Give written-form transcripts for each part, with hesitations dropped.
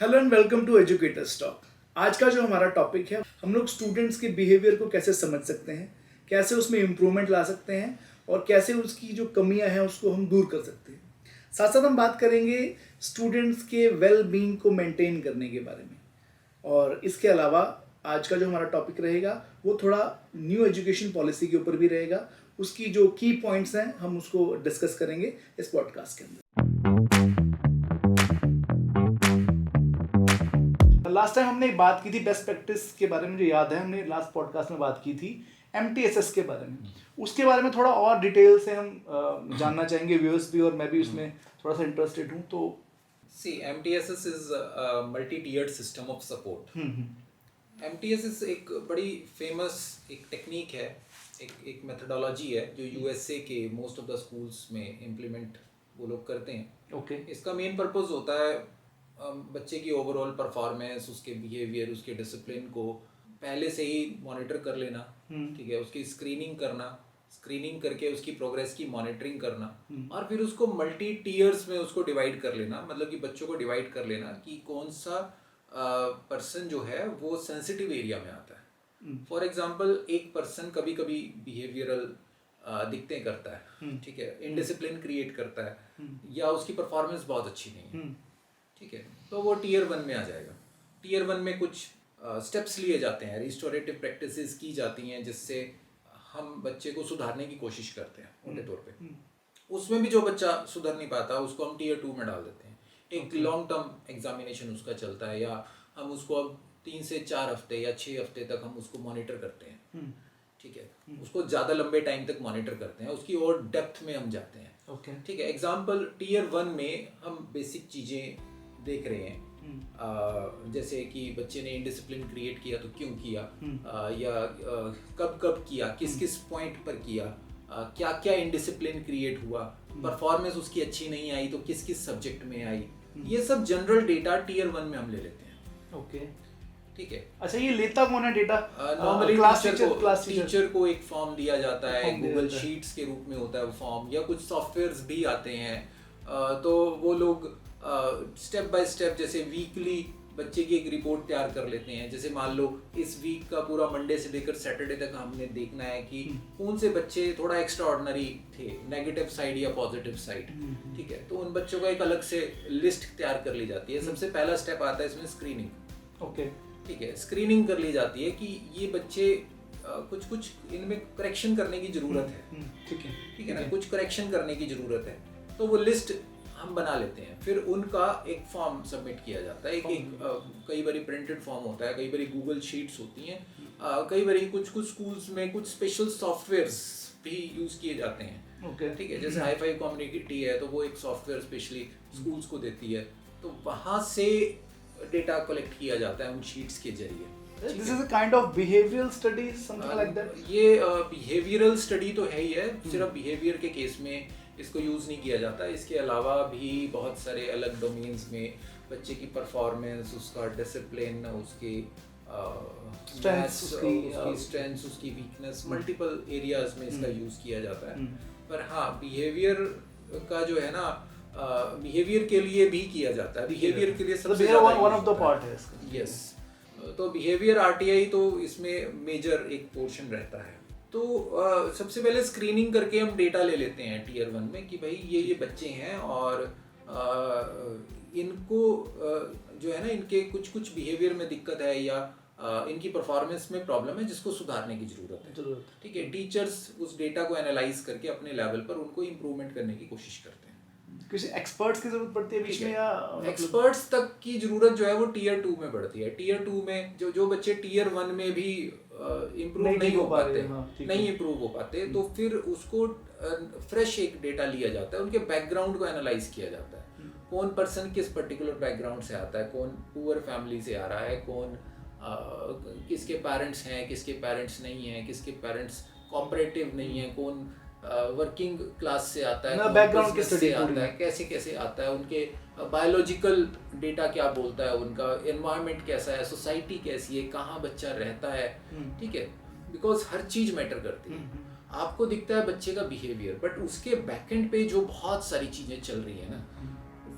Hello and welcome to educators talk. आज का जो हमारा टॉपिक है, हम लोग स्टूडेंट्स के बिहेवियर को कैसे समझ सकते हैं, कैसे उसमें इम्प्रूवमेंट ला सकते हैं और कैसे उसकी जो कमियां हैं उसको हम दूर कर सकते हैं। साथ साथ हम बात करेंगे स्टूडेंट्स के वेल बीइंग को मेंटेन करने के बारे में। और इसके अलावा आज का जो हमारा टॉपिक रहेगा वो थोड़ा न्यू एजुकेशन पॉलिसी के ऊपर भी रहेगा। उसकी जो की पॉइंट्स हैं हम उसको डिस्कस करेंगे इस पॉडकास्ट के अंदर। लास्ट टाइम हमने एक बात की थी बेस्ट प्रैक्टिस के बारे में, जो याद है हमने लास्ट पॉडकास्ट में बात की थी MTSS के बारे में। उसके बारे में थोड़ा और डिटेल से हम जानना चाहेंगे, व्यूअर्स भी और मैं भी उसमें थोड़ा सा इंटरेस्टेड हूँ। तो MTSS is a multi-tiered system of support. MTSS एक बड़ी फेमस एक टेक्निक है, एक मेथडोलॉजी है जो USA के मोस्ट ऑफ द स्कूल्स में इम्प्लीमेंट वो लोग करते हैं। ओके, इसका मेन पर्पस होता है बच्चे की ओवरऑल परफॉर्मेंस, उसके बिहेवियर, उसके डिसिप्लिन को पहले से ही मॉनिटर कर लेना। ठीक है, उसकी स्क्रीनिंग करना, स्क्रीनिंग करके उसकी प्रोग्रेस की मॉनिटरिंग करना और फिर उसको मल्टी टीयर्स में उसको डिवाइड कर लेना। मतलब कि बच्चों को डिवाइड कर लेना कि कौन सा पर्सन जो है वो सेंसिटिव एरिया में आता है। फॉर एग्जांपल एक पर्सन कभी कभी बिहेवियरल दिक्कतें करता है, ठीक है, इनडिसिप्लिन क्रिएट करता है या उसकी परफॉर्मेंस बहुत अच्छी नहीं है, ठीक है, तो वो टीयर 1 में आ जाएगा। टीयर 1 में कुछ स्टेप्स लिए जाते हैं, रिस्टोरेटिव प्रैक्टिसेस की जाती हैं जिससे हम बच्चे को सुधारने की कोशिश करते हैं मोटे तौर पे। उसमें भी जो बच्चा सुधर नहीं पाता उसको हम टीयर 2 में डाल देते हैं। एक लॉन्ग टर्म एग्जामिनेशन उसका चलता है या हम उसको अब 3 से 4 हफ्ते या 6 हफ्ते तक हम उसको मॉनिटर करते हैं। ठीक है, उसको ज़्यादा लंबे टाइम तक मॉनिटर करते हैं, उसकी और डेप्थ में हम जाते हैं। ओके, ठीक है, एग्जाम्पल टीयर 1 में हम बेसिक चीज़ें देख रहे हैं, जैसे कि बच्चे ने इनडिसिप्लिन क्रिएट किया तो क्यों किया, या कब कब किया, किस किस पॉइंट पर किया, क्या क्या इनडिसिप्लिन क्रिएट हुआ, परफॉर्मेंस उसकी अच्छी नहीं आई तो किस किस सब्जेक्ट में आई। ये सब जनरल डेटा टीयर 1 में हम ले लेते हैं। ओके, ठीक है। अच्छा, ये लेता कौन है डेटा? नॉर्मली क्लास टीचर को एक फॉर्म दिया जाता है, फॉर्म दिया गूगल जाता है। शीट्स के रूप में होता है वो फॉर्म, या कुछ सॉफ्टवेयर्स भी आते हैं। तो वो लोग स्टेप बाय स्टेप जैसे वीकली बच्चे की एक रिपोर्ट तैयार कर लेते हैं। जैसे मान लो इस वीक का पूरा मंडे से लेकर सैटरडे तक हमने देखना है कि कौन से बच्चे थोड़ा एक्स्ट्रा ऑर्डिनरी थे, नेगेटिव साइड या पॉजिटिव साइड। ठीक है, तो उन बच्चों का एक अलग से लिस्ट तैयार कर ली जाती है। सबसे पहला स्टेप आता है इसमें स्क्रीनिंग। ओके, ठीक है, स्क्रीनिंग कर ली जाती है कि ये बच्चे कुछ कुछ इनमें करेक्शन करने की ज़रूरत है। ठीक है ना, कुछ करेक्शन करने की ज़रूरत है, तो वो लिस्ट हम बना लेते हैं। फिर उनका एक फॉर्म सबमिट किया जाता है। कई बारी प्रिंटेड फॉर्म होता है, कई बारी गूगल शीट्स होती हैं, कई बारी कुछ स्कूल्स में कुछ स्पेशल सॉफ्टवेयर्स भी यूज़ किए जाते हैं। ओके, ठीक है, जैसे हाई-फाई कम्युनिटी है तो वो एक सॉफ्टवेयर स्पेशली स्कूल्स को देती है, तो वहाँ से डेटा कलेक्ट किया जाता है उन शीट्स के जरिए। This is a kind of behavioural study, something like that. ये बिहेवियरल स्टडी तो है ही है, सिर्फ बिहेवियर के केस में इसको यूज़ नहीं किया जाता। इसके अलावा भी बहुत सारे अलग डोमेन्स में बच्चे की परफॉर्मेंस, उसका डिसिप्लिन, उसकी स्ट्रेंथ्स, उसकी वीकनेस, मल्टीपल एरियाज में इसका यूज़ किया जाता है। पर हाँ, बिहेवियर का जो है ना, बिहेवियर के लिए भी किया जाता है। बिहेवियर के लिए सबसे ज़्यादा वन ऑफ द पार्ट है इसका। यस, तो बिहेवियर RTI तो इसमें मेजर एक पोर्शन रहता है। तो सबसे पहले स्क्रीनिंग करके हम डेटा ले लेते हैं टीयर 1 में कि भाई ये बच्चे हैं और इनको जो है ना, इनके कुछ बिहेवियर में दिक्कत है या इनकी परफॉर्मेंस में प्रॉब्लम है जिसको सुधारने की ज़रूरत है। ठीक है, टीचर्स उस डेटा को एनालाइज करके अपने लेवल पर उनको इम्प्रूवमेंट करने की कोशिश करते हैं। किसी एक्सपर्ट्स की जरूरत पड़ती है बीच में या एक्सपर्ट्स तक की जरूरत जो है वो टीयर 2 में पड़ती है। टीयर 2 में जो बच्चे टीयर 1 में भी इम्प्रूव नहीं हो पाते, नहीं इम्प्रूव हो पाते, तो फिर उसको फ्रेश एक डेटा लिया जाता है, उनके बैकग्राउंड को एनालाइज किया जाता है। कौन पर्सन किस पर्टिकुलर बैकग्राउंड से आता है, कौन पुअर फैमिली से आ रहा है, कौन किसके पेरेंट्स हैं, किसके पेरेंट्स नहीं हैं, किसके पेरेंट्स कोऑपरेटिव नहीं है, कौन वर्किंग क्लास से आता है, बैकग्राउंड की स्टडी आता है, कैसे कैसे आता है, उनके बायोलॉजिकल डेटा क्या बोलता है, उनका एनवायरनमेंट कैसा है, सोसाइटी कैसी है, कहाँ बच्चा रहता है। ठीक है, बिकॉज हर चीज़ मैटर करती है। आपको दिखता है बच्चे का बिहेवियर, बट उसके बैकएंड पे जो बहुत सारी चीज़ें चल रही है ना,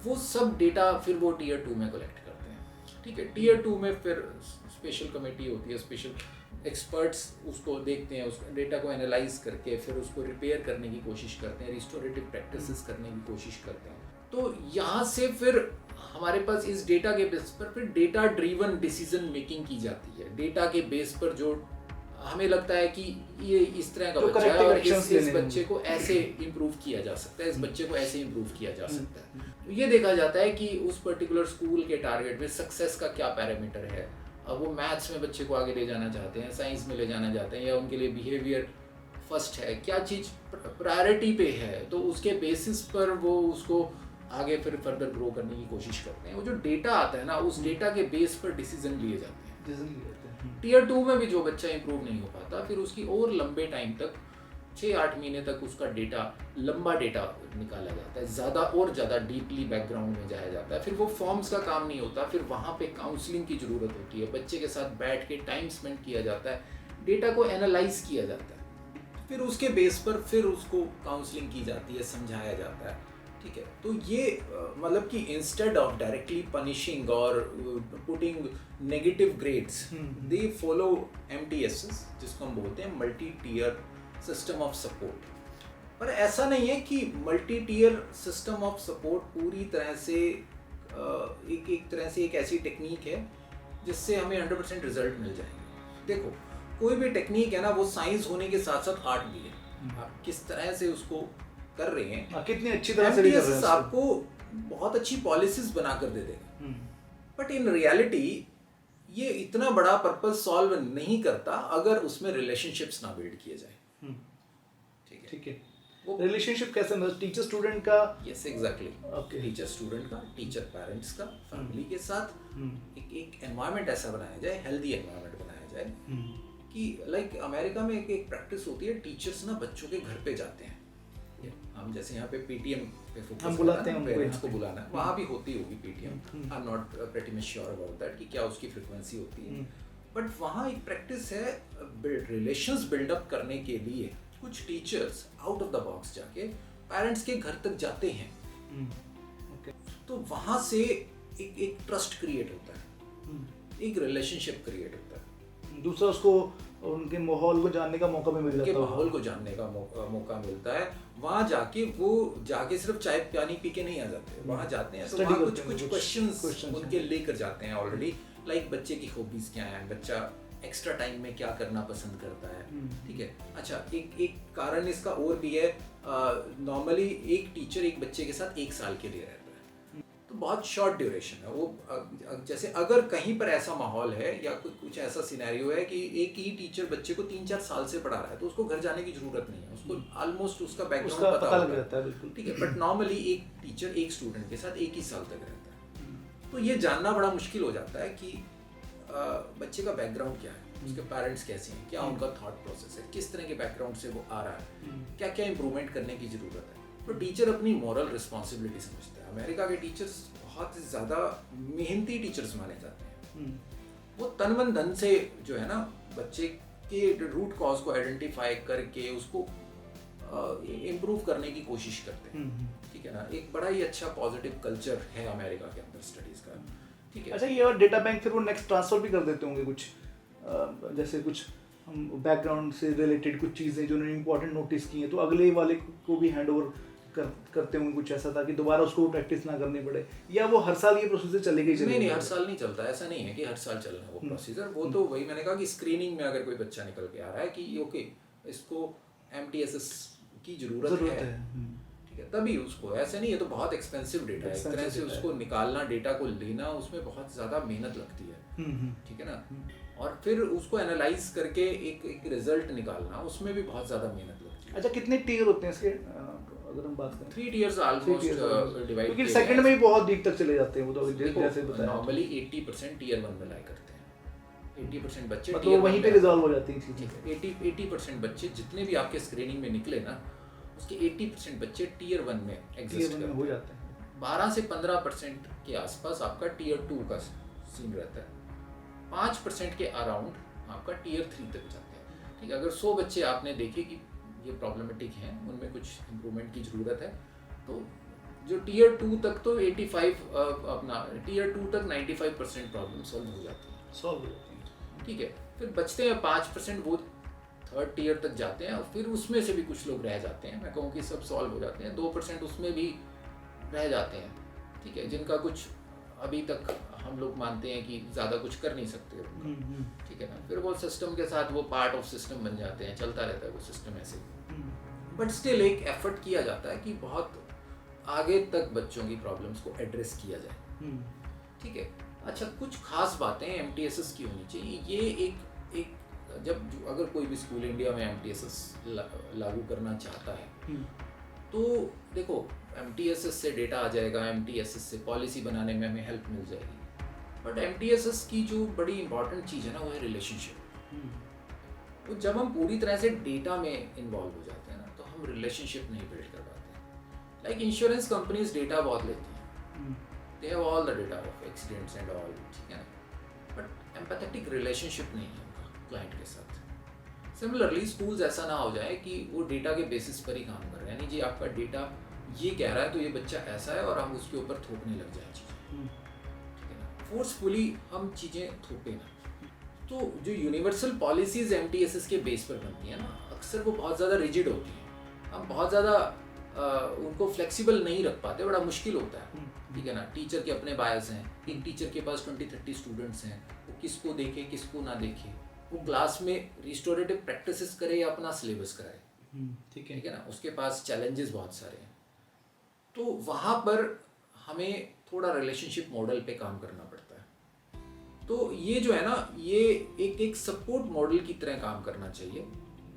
वो सब डेटा फिर वो टीयर 2 में कलेक्ट करते हैं। ठीक है। टीयर 2 में फिर स्पेशल कमेटी होती है, स्पेशल एक्सपर्ट्स उसको देखते हैं, उस डेटा को एनालाइज करके फिर उसको रिपेयर करने की कोशिश करते हैं, रिस्टोरेटिव प्रैक्टिसेस करने की कोशिश करते हैं। तो यहाँ से फिर हमारे पास इस डेटा के बेस पर फिर डेटा ड्रिवन डिसीजन मेकिंग की जाती है। डेटा के बेस पर जो हमें लगता है कि ये इस तरह का बच्चा है और इस बच्चे को ऐसे इम्प्रूव किया जा सकता है, इस बच्चे को ऐसे इम्प्रूव किया जा सकता है। तो ये देखा जाता है कि उस पर्टिकुलर स्कूल के टारगेट में सक्सेस का क्या पैरामीटर है। अब वो मैथ्स में बच्चे को आगे ले जाना चाहते हैं, साइंस में ले जाना चाहते हैं, या उनके लिए बिहेवियर फर्स्ट है, क्या चीज़ प्रायोरिटी पे है, तो उसके बेसिस पर वो उसको आगे फिर फर्दर ग्रो करने की कोशिश करते हैं। वो जो डेटा आता है ना, उस डेटा के बेस पर डिसीजन लिए जाते हैं। टीयर 2 में भी जो बच्चा इंप्रूव नहीं हो पाता, फिर उसकी और लंबे टाइम तक 6-8 महीने तक उसका डेटा, लंबा डेटा निकाला जाता है, ज़्यादा और ज़्यादा डीपली बैकग्राउंड में जाया जाता है। फिर वो फॉर्म्स का काम नहीं होता, फिर वहाँ पे काउंसलिंग की ज़रूरत होती है, बच्चे के साथ बैठ के टाइम स्पेंड किया जाता है, डेटा को एनालाइज किया जाता है, फिर उसके बेस पर फिर उसको काउंसलिंग की जाती है, समझाया जाता है। ठीक है। तो ये मतलब कि इंस्टेड ऑफ डायरेक्टली पनिशिंग और putting negative grades, they follow MTSS, जिसको हम बोलते हैं multi tier system of support. पर ऐसा नहीं है कि multi tier system of support पूरी तरह से एक तरह से एक ऐसी टेक्निक है जिससे हमें 100% रिजल्ट मिल जाएंगे। देखो, कोई भी टेक्निक है ना, वो साइंस होने के साथ साथ आर्ट भी है। आप किस तरह से उसको कर रहे हैं, कितनी अच्छी तरह से भी कर रहे हैं, आपको बहुत अच्छी पॉलिसीज बनाकर दे देगा, बट इन रियलिटी ये इतना बड़ा पर्पस सॉल्व नहीं करता अगर उसमें रिलेशनशिप्स ना बिल्ड किए जाए। ठीक है। वो रिलेशनशिप कैसे, मतलब टीचर स्टूडेंट का? Yes, exactly. टीचर स्टूडेंट का, टीचर पेरेंट्स का, फैमिली के साथ एक एनवायरनमेंट ऐसा बनाया जाए, हेल्दी एनवायरनमेंट बनाया जाए कि लाइक अमेरिका में एक प्रैक्टिस होती है, टीचर्स ना बच्चों के घर पे जाते हैं। हम जैसे यहाँ पे PTM पे फोकस बुलाते हैं पेरेंट्स को बुलाना, वहाँ भी होती होगी PTM, I am not pretty much sure about that कि क्या उसकी फ्रीक्वेंसी होती है, बट वहाँ एक प्रैक्टिस है रिलेशंस बिल्डअप करने के लिए कुछ teachers out of the box जाके पेरेंट्स के घर तक जाते हैं। तो वहाँ से एक ट्रस्ट क्रिएट होता है, एक रिलेशनशिप क्रिएट होता है, दूसरा उसको उनके माहौल को जानने का मौका भी मिल जाता है, माहौल को जानने का मौका मिलता है। वहाँ जाके वो जाके सिर्फ चाय पानी पी के नहीं आ जाते, वहाँ जाते हैं तो वहाँ कुछ क्वेश्चंस उनके लेकर जाते हैं ऑलरेडी, लाइक बच्चे की हॉबीज क्या है, बच्चा एक्स्ट्रा टाइम में क्या करना पसंद करता है। ठीक है। अच्छा, एक कारण इसका और भी है, नॉर्मली एक टीचर एक बच्चे के साथ 1 साल के लिए रहता है, तो बहुत शॉर्ट ड्यूरेशन है वो। जैसे अगर कहीं पर ऐसा माहौल है या कुछ ऐसा सिनेरियो है कि एक ही टीचर बच्चे को 3-4 साल से पढ़ा रहा है, तो उसको घर जाने की जरूरत नहीं है, उसको ऑलमोस्ट उसका बैकग्राउंड पता होता है। बिल्कुल ठीक है। बट नॉर्मली एक टीचर एक स्टूडेंट के साथ 1 ही साल तक रहता है, तो ये जानना बड़ा मुश्किल हो जाता है कि बच्चे का बैकग्राउंड क्या है, उसके पेरेंट्स कैसे हैं, क्या उनका थॉट प्रोसेस है, किस तरह के बैकग्राउंड से वो आ रहा है, क्या क्या इंप्रूवमेंट करने की ज़रूरत है। तो टीचर अपनी मॉरल रिस्पॉन्सिबिलिटी समझता है। अमेरिका के टीचर्स बहुत ज़्यादा मेहनती टीचर्स माने जाते हैं, वो तन मन धन से जो है ना बच्चे के रूट कॉज को आइडेंटिफाई करके उसको इम्प्रूव करने की कोशिश करते हैं। ठीक है ना, एक बड़ा ही अच्छा पॉजिटिव कल्चर है अमेरिका के अंदर स्टडीज़ का। ठीक है। अच्छा, ये और डेटा बैंक फिर वो नेक्स्ट ट्रांसफर भी कर देते होंगे कुछ, जैसे कुछ हम बैकग्राउंड से रिलेटेड कुछ चीज़ें जो उन्होंने इंपॉर्टेंट नोटिस की हैं, तो अगले वाले को भी हैंड ओवर करते होंगे कुछ ऐसा, ताकि दोबारा उसको प्रैक्टिस ना करनी पड़े, या वो हर साल ये प्रोसीजर चलेगा ही चलेगा? नहीं, हर साल नहीं चलता, ऐसा नहीं है कि हर साल चलना वो प्रोसीजर। वो तो वही मैंने कहा कि स्क्रीनिंग में अगर कोई बच्चा निकल के आ रहा है कि ओके इसको MTSS की जरूरत है, ठीक है, तभी उसको, ऐसे नहीं है तो बहुत एक्सपेंसिव डेटा है, इस तरह से उसको निकालना, डेटा को लेना, उसमें बहुत ज़्यादा मेहनत लगती है। ठीक है ना, और फिर उसको एनालाइज करके एक रिजल्ट निकालना, उसमें भी बहुत ज़्यादा मेहनत लगती है। अच्छा, कितने टीयर होते हैं इसके अगर हम बात करें? 3 टीयर्स ऑलमोस्ट डिवाइड, क्योंकि सेकंड में ही बहुत डीप तक चले जाते हैं वो, तो जैसे बताया नॉर्मली 80% टीयर 1 में लाई करते हैं। 80% बच्चे तो वहीं पे रिजॉल्व हो जाती हैं चीज़ें। 80% बच्चे जितने भी आपके स्क्रीनिंग में निकले ना, उसके 80% बच्चे टीयर 1 में एग्जिस्ट हो जाते हैं। 12 से 15% के आसपास आपका टीयर 2 का सीन रहता है, 5% के अराउंड आपका टीयर 3 तक जाते हैं। ठीक है, अगर 100 बच्चे आपने देखे कि ये प्रॉब्लमेटिक हैं, उनमें कुछ इम्प्रूवमेंट की ज़रूरत है, तो जो टीयर 2 तक तो 85 अपना टीयर 2 तक 95% प्रॉब्लम सॉल्व हो जाती है, सॉल्व हो जाती है। ठीक है। फिर बचते हैं 5%, वो थर्ड टीयर तक जाते हैं और फिर उसमें से भी कुछ लोग रह जाते हैं। मैं कहूँ कि सब सॉल्व हो जाते हैं, 2% उसमें भी रह जाते हैं, ठीक है, जिनका कुछ अभी तक हम लोग मानते हैं कि ज़्यादा कुछ कर नहीं सकते उनका, ठीक है ना। फिर वो सिस्टम के साथ वो पार्ट ऑफ सिस्टम बन जाते हैं, चलता रहता है वो सिस्टम ऐसे। बट स्टिल एक एफर्ट किया जाता है कि बहुत आगे तक बच्चों की प्रॉब्लम्स को एड्रेस किया जाए, ठीक है। अच्छा, कुछ खास बातें एमटीएसएस की होनी चाहिए। ये एक जब अगर कोई भी स्कूल इंडिया में एमटीएसएस लागू करना चाहता है तो देखो, एमटीएसएस से डेटा आ जाएगा, एमटीएसएस से पॉलिसी बनाने में हमें हेल्प मिल जाएगी, बट एमटीएसएस की जो बड़ी इंपॉर्टेंट चीज़ है ना, वो है रिलेशनशिप। तो जब हम पूरी तरह से डेटा में इन्वॉल्व हो जाते हैं ना, तो हम रिलेशनशिप नहीं बिल्ड कर पाते। लाइक इंश्योरेंस कंपनीज डेटा बहुत लेती हैं, they have all the data of accidents and all, ठीक है ना, बट एम्पैथेटिक रिलेशनशिप नहीं है उनका क्लाइंट के साथ। सिमिलरली स्कूल्स ऐसा ना हो जाए कि वो डेटा के बेसिस पर ही काम कर रहे हैं, यानी जी आपका डेटा ये कह रहा है तो ये बच्चा ऐसा है और हम उसके ऊपर थोपने लग जाए चीज़ें, ठीक है ना, फोर्सफुली हम चीज़ें थोपे ना। तो जो यूनिवर्सल पॉलिसीज एमटीएसएस के बेस पर बनती हैं ना, अक्सर वो बहुत ज़्यादा रिजिड होती हैं, हम बहुत ज़्यादा उनको फ्लेक्सिबल नहीं रख पाते, बड़ा मुश्किल होता है, ठीक है ना। टीचर के अपने बायस हैं, एक टीचर के पास 20-30 स्टूडेंट्स हैं, वो किसको देखे किसको ना देखे, वो क्लास में रिस्टोरेटिव प्रैक्टिसेस करे या अपना सिलेबस कराए, ठीक है ना, उसके पास चैलेंजेस बहुत सारे हैं। तो वहाँ पर हमें थोड़ा रिलेशनशिप मॉडल पे काम करना पड़ता है। तो ये जो है ना, ये एक सपोर्ट मॉडल की तरह काम करना चाहिए,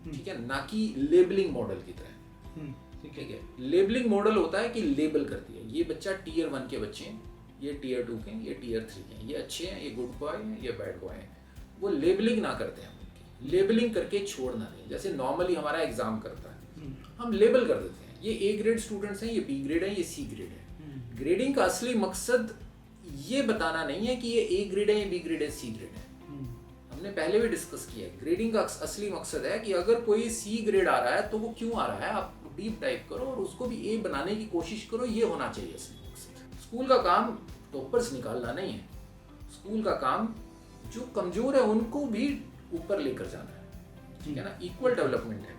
ठीक है, ना कि लेबलिंग मॉडल की तरह, ठीक है। लेबलिंग मॉडल होता है कि लेबल कर दिया, ये बच्चा टीयर 1 के बच्चे हैं, ये टीयर 2 के हैं, ये टीयर 3 के हैं, ये अच्छे हैं, ये गुड बॉय हैं, ये बैड बॉय हैं। वो लेबलिंग ना करते हैं, उनकी लेबलिंग करके छोड़ना नहीं। जैसे नॉर्मली हमारा एग्जाम करता है, हम लेबल कर देते हैं, ये ए ग्रेड स्टूडेंट्स हैं, ये बी ग्रेड है, ये सी ग्रेड है। ग्रेडिंग का असली मकसद ये बताना नहीं है कि ये ए ग्रेड है, ये बी ग्रेड है, सी ग्रेड है। हमने पहले भी डिस्कस किया है, ग्रेडिंग का असली मकसद है कि अगर कोई सी ग्रेड आ रहा है तो वो क्यों आ रहा है, आप डीप डाइव करो और उसको भी ए बनाने की कोशिश करो, ये होना चाहिए असली मकसद। स्कूल का काम टॉपर्स निकालना नहीं है, स्कूल का काम जो कमजोर है उनको भी ऊपर लेकर जाना है, ठीक है ना, इक्वल डेवलपमेंट है,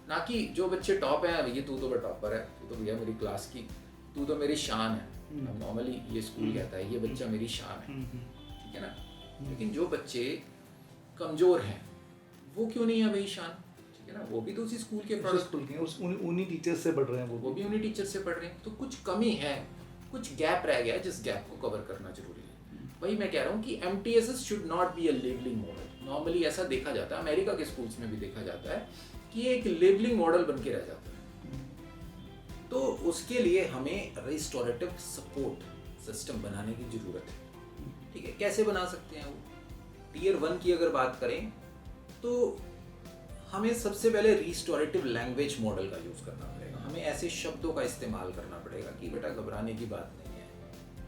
ना कि जो बच्चे टॉप हैं, ये तू तो टॉपर है, तू तो भैया मेरी क्लास की, तू तो मेरी शान है। नॉर्मली ये स्कूल कहता है ये बच्चा मेरी शान है, ठीक है ना। लेकिन जो बच्चे कमजोर हैं वो क्यों नहीं है भाई शान, ठीक है ना, वो भी तो उसी स्कूल के प्रोडक्ट हैं, उन्हीं टीचर से पढ़ रहे हैं, वो भी उन्हीं टीचर से पढ़ रहे हैं। तो कुछ कमी है, कुछ गैप रह गया है, जिस गैप को कवर करना जरूरी है। वही मैं कह रहा हूँ कि MTSS should not be a labelling model. Normally ऐसा देखा जाता है, अमेरिका के स्कूल्स में भी देखा जाता है कि ये एक लेबलिंग मॉडल बन के रह जाता है। तो उसके लिए हमें रिस्टोरेटिव सपोर्ट सिस्टम बनाने की जरूरत है, ठीक है। कैसे बना सकते हैं वो? टीयर 1 की अगर बात करें तो हमें सबसे पहले रिस्टोरेटिव लैंग्वेज मॉडल का यूज़ करना पड़ेगा। हमें ऐसे शब्दों का इस्तेमाल करना पड़ेगा कि बेटा घबराने की बात नहीं है,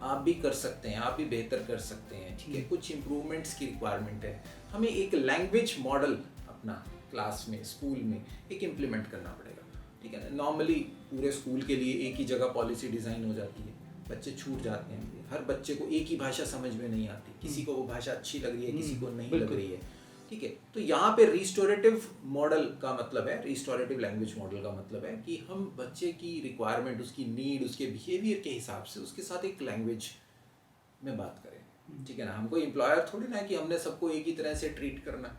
आप भी कर सकते हैं, आप भी बेहतर कर सकते हैं, ठीक है। कुछ इम्प्रूवमेंट्स की रिक्वायरमेंट है, हमें एक लैंग्वेज मॉडल अपना क्लास में, स्कूल में एक इम्प्लीमेंट करना पड़ेगा, ठीक है ना। नॉर्मली पूरे स्कूल के लिए एक ही जगह पॉलिसी डिज़ाइन हो जाती है, बच्चे छूट जाते हैं, हर बच्चे को एक ही भाषा समझ में नहीं आती, किसी को वो भाषा अच्छी लग रही है, किसी को नहीं लग रही है, ठीक है। तो यहाँ पे रिस्टोरेटिव मॉडल का मतलब है, रिस्टोरेटिव लैंग्वेज मॉडल का मतलब है कि हम बच्चे की रिक्वायरमेंट, उसकी नीड, उसके बिहेवियर के हिसाब से उसके साथ एक लैंग्वेज में बात करें, ठीक है ना। हमको एम्प्लॉयर थोड़ी ना है कि हमने सबको एक ही तरह से ट्रीट करना,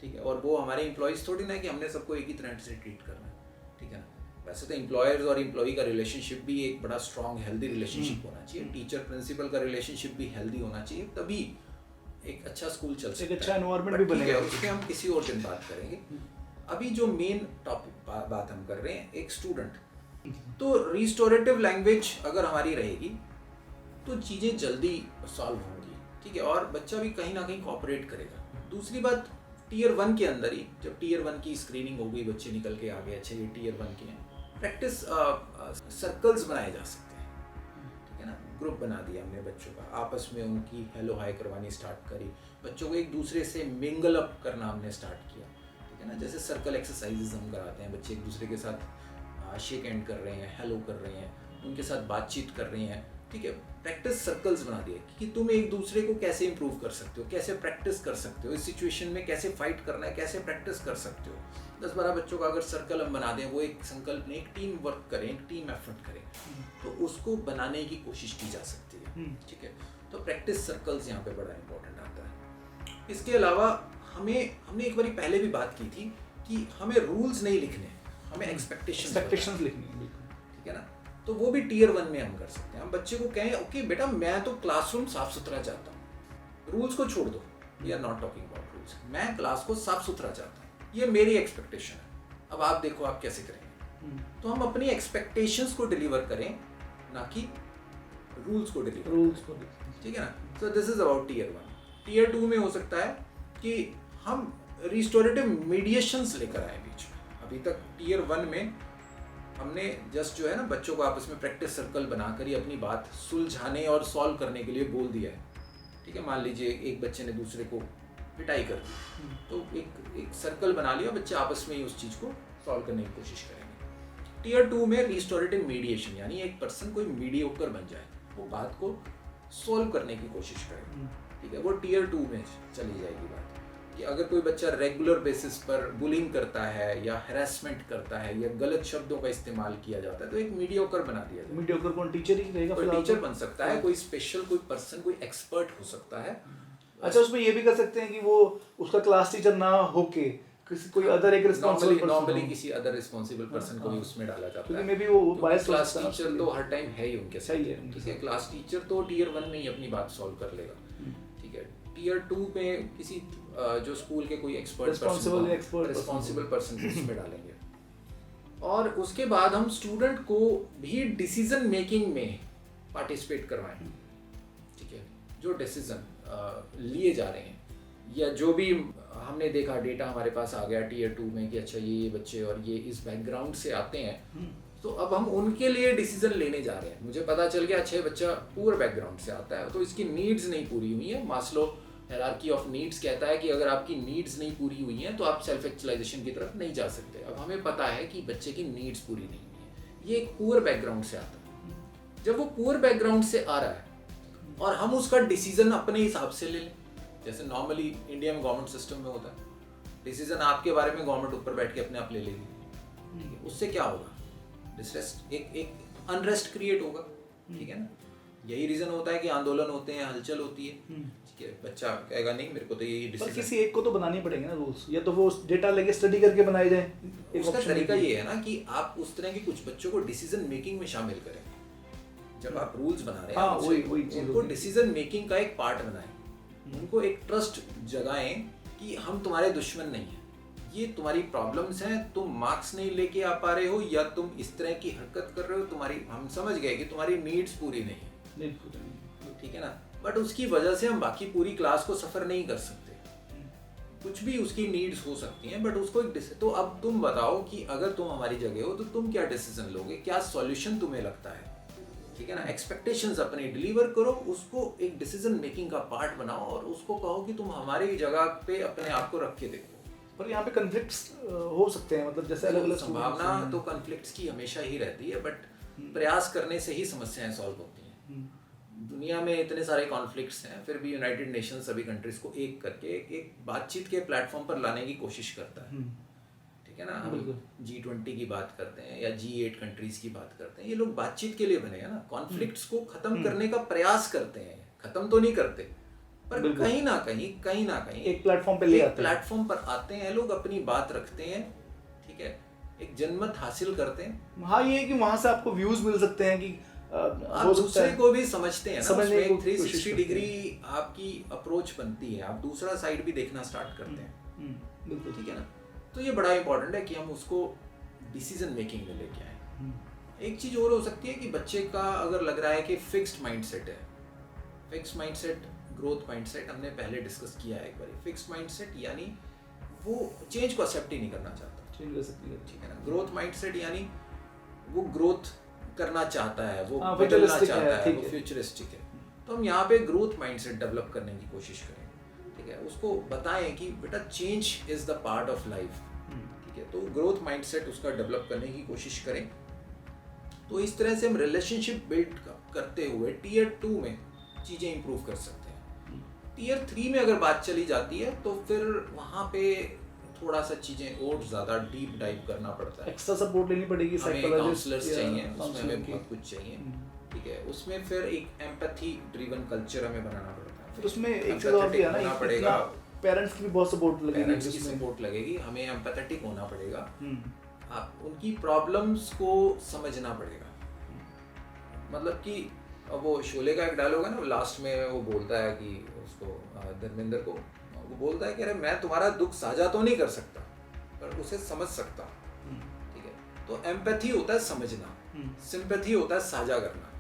ठीक है, और वो हमारे एम्प्लॉयज़ थोड़ी ना है कि हमने सबको एक ही तरह से ट्रीट करना, ठीक है ना। वैसे तो एम्प्लॉयर्स और एम्प्लॉई का रिलेशनशिप भी एक बड़ा स्ट्रॉन्ग हेल्दी रिलेशनशिप होना चाहिए, टीचर प्रिंसिपल का रिलेशनशिप भी हेल्दी होना चाहिए, तभी एक अच्छा स्कूल चल सकता है, एक अच्छा एनवायरनमेंट भी बनेगा। उसके हम किसी और दिन बात करेंगे। अभी जो मेन टॉपिक बात हम कर रहे हैं, एक स्टूडेंट। तो रिस्टोरेटिव लैंग्वेज अगर हमारी रहेगी तो चीज़ें जल्दी सॉल्व होंगी, ठीक है, और बच्चा भी कहीं ना कहीं कोऑपरेट करेगा। दूसरी बात, टीयर 1 के अंदर ही जब टीयर 1 की स्क्रीनिंग हो गई, बच्चे निकल के आ गए, अच्छे ये टीयर 1 के हैं, प्रैक्टिस सर्कल्स बनाए जा सकते हैं, ठीक है ना। ग्रुप बना दिया हमने बच्चों का, आपस में उनकी हेलो हाय करवानी स्टार्ट करी, बच्चों को एक दूसरे से मिंगल अप करना हमने स्टार्ट किया, ठीक है ना। जैसे सर्कल एक्सरसाइजेज हम कराते हैं, बच्चे एक दूसरे के साथ शेक हैंड कर रहे हैं, हेलो कर रहे हैं, उनके साथ बातचीत कर रही हैं, ठीक है, प्रैक्टिस सर्कल्स बना दिए कि तुम एक दूसरे को कैसे इंप्रूव कर सकते हो, कैसे प्रैक्टिस कर सकते हो, इस सिचुएशन में कैसे फाइट करना है, कैसे प्रैक्टिस कर सकते हो। 10-12 बच्चों का अगर सर्कल हम बना दें, वो एक संकल्प में एक टीम वर्क करें, एक टीम एफर्ट करें, तो उसको बनाने की कोशिश की जा सकती है, ठीक है। तो प्रैक्टिस सर्कल्स यहाँ पे बड़ा इंपॉर्टेंट आता है। इसके अलावा हमने एक बार पहले भी बात की थी कि हमें रूल्स नहीं लिखने, हमें एक्सपेक्टेशंस लिखनी है, ठीक है ना। तो वो भी टियर 1 में हम कर सकते हैं। हम बच्चे को कहें ओके बेटा मैं तो क्लासरूम साफ सुथरा चाहता हूँ, रूल्स को छोड़ दो, we are not talking about rules, मैं क्लास को साफ सुथरा चाहता हूँ, ये मेरी एक्सपेक्टेशन है, अब आप देखो आप कैसे करेंगे। तो हम अपनी एक्सपेक्टेशंस को डिलीवर करें, ना कि रूल्स को डिलीवर, ठीक है ना। So this is about tier 1। Tier 2 में हो सकता है कि हम रिस्टोरेटिव मीडिएशंस लेकर आए बीच में। अभी तक टियर 1 में हमने जस्ट जो है ना बच्चों को आपस में प्रैक्टिस सर्कल बनाकर ही अपनी बात सुलझाने और सॉल्व करने के लिए बोल दिया है, ठीक है। मान लीजिए एक बच्चे ने दूसरे को पिटाई कर दी, तो एक सर्कल बना लिया, बच्चे आपस में ही उस चीज़ को सॉल्व करने की कोशिश करेंगे। टियर 2 में रिस्टोरेटिव मीडिएशन, यानी एक पर्सन कोई मीडियोकर बन जाए, वो बात को सॉल्व करने की कोशिश करे, ठीक है। वो टियर 2 में चली जाएगी बात कि अगर कोई बच्चा रेगुलर बेसिस पर बुलिंग करता है या हैरेसमेंट करता है या गलत शब्दों का इस्तेमाल किया जाता है, तो एक मीडियोकर बना दिया जाए। मीडियोकर कौन, टीचर ही रहेगा? कोई टीचर बन सकता है, कोई स्पेशल कोई पर्सन, कोई एक्सपर्ट हो सकता है। अच्छा, उसमें ये भी कर सकते हैं कि वो उसका क्लास टीचर ना होके किसी कोई अदर एक रिस्पांसिबल पर्सन, नॉर्मली किसी अदर रिस्पांसिबल पर्सन को भी उसमें डाला जाता है, क्योंकि मे बी वो बायस क्लास टीचर तो हर टाइम है ही उनके सही है, ठीक है। क्लास टीचर तो टियर 1 में ही अपनी बात सॉल्व कर लेगा, ठीक है। टियर 2 में किसी जो स्कूल के कोई रिस्पांसिबल पर्सन को उसमें डालेंगे। और उसके बाद हम स्टूडेंट को भी डिसीजन मेकिंग में पार्टिसिपेट करवाएं, ठीक है। जो डिसीजन लिए जा रहे हैं या जो भी हमने देखा डेटा हमारे पास आ गया टियर 2 में कि अच्छा ये बच्चे और ये इस बैकग्राउंड से आते हैं, तो अब हम उनके लिए डिसीजन लेने जा रहे हैं। मुझे पता चल गया अच्छा बच्चा पुअर बैकग्राउंड से आता है, तो इसकी नीड्स नहीं पूरी हुई है। मास्लो हायरार्की ऑफ नीड्स कहता है कि अगर आपकी नीड्स नहीं पूरी हुई हैं तो आप सेल्फ एक्चुअलाइजेशन की तरफ नहीं जा सकते। अब हमें पता है कि बच्चे की नीड्स पूरी नहीं हुई है, ये एक पुअर बैकग्राउंड से आता है। जब वो पुअर बैकग्राउंड से आ रहा है और हम उसका डिसीजन अपने हिसाब से ले लें, जैसे नॉर्मली इंडिया में गवर्नमेंट सिस्टम में होता है, डिसीजन आपके बारे में गवर्नमेंट ऊपर बैठ के अपने आप ले लेगी, उससे क्या होगा? डिस्ट्रेस, एक अनरेस्ट क्रिएट होगा, ठीक है ना। यही रीजन होता है कि आंदोलन होते हैं, हलचल होती है, ठीक है। बच्चा कहेगा नहीं मेरे को तो यही डिसीजन, किसी एक को तो बनाने पड़ेंगे ना रूल्स, या तो वो डेटा लेके स्टडी करके बनाए जाए। उसका तरीका ये है ना कि आप उस तरह के कुछ बच्चों को डिसीजन मेकिंग में शामिल करें। जब आप रूल्स बना रहे हैं उनको डिसीजन मेकिंग का एक पार्ट बनाएं, उनको एक ट्रस्ट जगाएं कि हम तुम्हारे दुश्मन नहीं हैं, ये तुम्हारी प्रॉब्लम्स हैं, तुम मार्क्स नहीं लेके आ पा रहे हो या तुम इस तरह की हरकत कर रहे हो, तुम्हारी हम समझ गए कि तुम्हारी नीड्स पूरी नहीं है, ठीक है ना। बट उसकी वजह से हम बाकी पूरी क्लास को सफर नहीं कर सकते, कुछ भी उसकी नीड्स हो सकती हैं, बट उसको एक तो अब तुम बताओ कि अगर तुम हमारी जगह हो तो तुम क्या डिसीजन लोगे, क्या सॉल्यूशन तुम्हें लगता है, ठीक है ना। एक्सपेक्टेशंस अपने डिलीवर करो, उसको एक डिसीजन मेकिंग का पार्ट बनाओ और उसको कहो कि तुम हमारी जगह पे अपने आप को रख के देखो। पर यहाँ पे कन्फ्लिक्ट्स हो सकते हैं, मतलब जैसे अलग अलग संभावना तो कन्फ्लिक्ट्स की हमेशा ही रहती है, बट प्रयास करने से ही समस्याएं सॉल्व होती हैं। दुनिया में इतने सारे कॉन्फ्लिक्ट्स हैं, फिर भी यूनाइटेड नेशन सभी कंट्रीज को एक करके एक बातचीत के प्लेटफॉर्म पर लाने की कोशिश करता है, ठीक है ना। हम G20 की बात करते हैं या G8 कंट्रीज की बात करते हैं, ये लोग बातचीत के लिए बने हैं ना, कॉन्फ्लिक्ट्स को खत्म करने का प्रयास करते हैं, खत्म तो नहीं करते, पर कहीं ना कहीं एक प्लेटफॉर्म पे ले आते हैं, प्लेटफॉर्म पर आते हैं लोग, अपनी बात रखते हैं, ठीक है, एक जनमत हासिल करते हैं। हाँ, ये है कि वहां से आपको व्यूज मिल सकते हैं कि आप दूसरे को भी समझते हैं ना, उसमें 360 डिग्री आपकी अप्रोच बनती है, आप दूसरा साइड भी देखना स्टार्ट करते हैं, बिल्कुल, ठीक है ना। तो ये बड़ा इंपॉर्टेंट है कि हम उसको डिसीजन मेकिंग में लेके आए। एक चीज और हो सकती है कि बच्चे का अगर लग रहा है कि फिक्स्ड माइंडसेट है, फिक्स्ड माइंडसेट, ग्रोथ माइंडसेट हमने पहले डिस्कस किया है एक बार। फिक्स्ड माइंडसेट यानी वो चेंज को एक्सेप्ट ही नहीं करना चाहता, ठीक है ना। ग्रोथ माइंडसेट यानी वो ग्रोथ करना चाहता है, वो बदलना चाहता है, वो फ्यूचरिस्टिक है। तो हम यहाँ पे ग्रोथ माइंडसेट डेवलप करने की कोशिश करें, ठीक है। उसको बताएं कि बेटा change is the part of life, ठीक है। तो ग्रोथ माइंडसेट उसका डेवलप करने की कोशिश करें। तो इस तरह से हम रिलेशनशिप बिल्ड करते हुए टीयर 2 में चीज़ें इंप्रूव कर सकते हैं। टीयर 3 में अगर बात चली जाती है तो फिर वहाँ पे थोड़ा सा चीज़ें और ज़्यादा डीप डाइव करना पड़ता है, एक्स्ट्रा सपोर्ट लेनी पड़ेगी, हमें काउंसलर्स चाहिए, उसमें हमें की। बहुत कुछ चाहिए, ठीक है। उसमें फिर एक एम्पैथी ड्रिवन कल्चर हमें बनाना पड़ता है। फिर उसमें एक चीज़ और भी है ना, पड़ेगा, पेरेंट्स की भी बहुत सपोर्ट लगेगी, पेरेंट्स की सपोर्ट लगेगी, हमें एम्पैथेटिक होना पड़ेगा, आप उनकी प्रॉब्लम्स को समझना पड़ेगा। मतलब कि अब वो शोले का एक डायलॉग है ना, लास्ट में वो बोलता है कि उसको धर्मेंद्र को वो बोलता है कि अरे मैं तुम्हारा दुख साझा तो नहीं कर सकता पर उसे समझ सकता हूँ, ठीक है। तो एम्पैथी होता है समझना, सिंपैथी होता है साझा करना,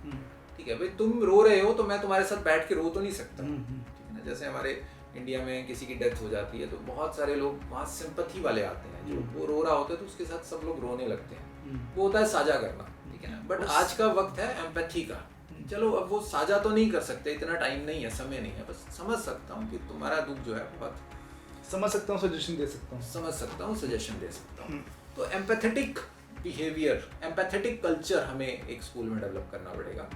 ठीक है। भाई तुम रो रहे हो तो मैं तुम्हारे साथ बैठ के रो तो नहीं सकता, ठीक है ना। जैसे हमारे इंडिया में किसी की डेथ हो जाती है तो बहुत सारे लोग वहाँ सिंपैथी वाले आते हैं, जो वो रो रहा होता है तो उसके साथ सब लोग रोने लगते हैं, वो होता है साझा करना, ठीक है ना। बट आज का वक्त है एम्पैथी का। चलो अब वो साझा तो नहीं कर सकते, इतना टाइम नहीं है, समय नहीं है, बस समझ सकता हूँ कि तुम्हारा दुख जो है बहुत समझ सकता हूँ, सजेशन दे सकता हूँ, समझ सकता हूँ, सजेशन दे सकता हूँ। तो एम्पैथेटिक बिहेवियर, एम्पैथेटिक कल्चर हमें एक स्कूल में डेवलप करना पड़ेगा।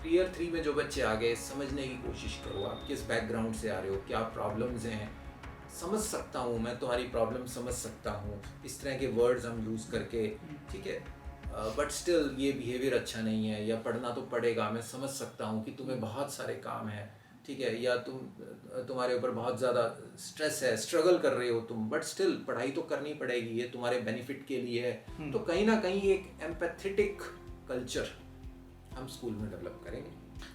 टीयर 3 में जो बच्चे आ गए, समझने की कोशिश करो, आप किस बैकग्राउंड से आ रहे हो, क्या प्रॉब्लम्स हैं, समझ सकता हूँ, मैं तुम्हारी प्रॉब्लम समझ सकता हूँ, इस तरह के वर्ड्स हम यूज़ करके, ठीक है। बट स्टिल ये बिहेवियर अच्छा नहीं है, या पढ़ना तो पड़ेगा, मैं समझ सकता हूँ कि तुम्हें बहुत सारे काम हैं, ठीक है, या तुम्हारे ऊपर बहुत ज़्यादा स्ट्रेस है, स्ट्रगल कर रहे हो तुम, बट स्टिल पढ़ाई तो करनी पड़ेगी, ये तुम्हारे बेनिफिट के लिए है। तो कहीं ना कहीं एक एम्पैथेटिक कल्चर हम स्कूल में डेवलप करेंगे।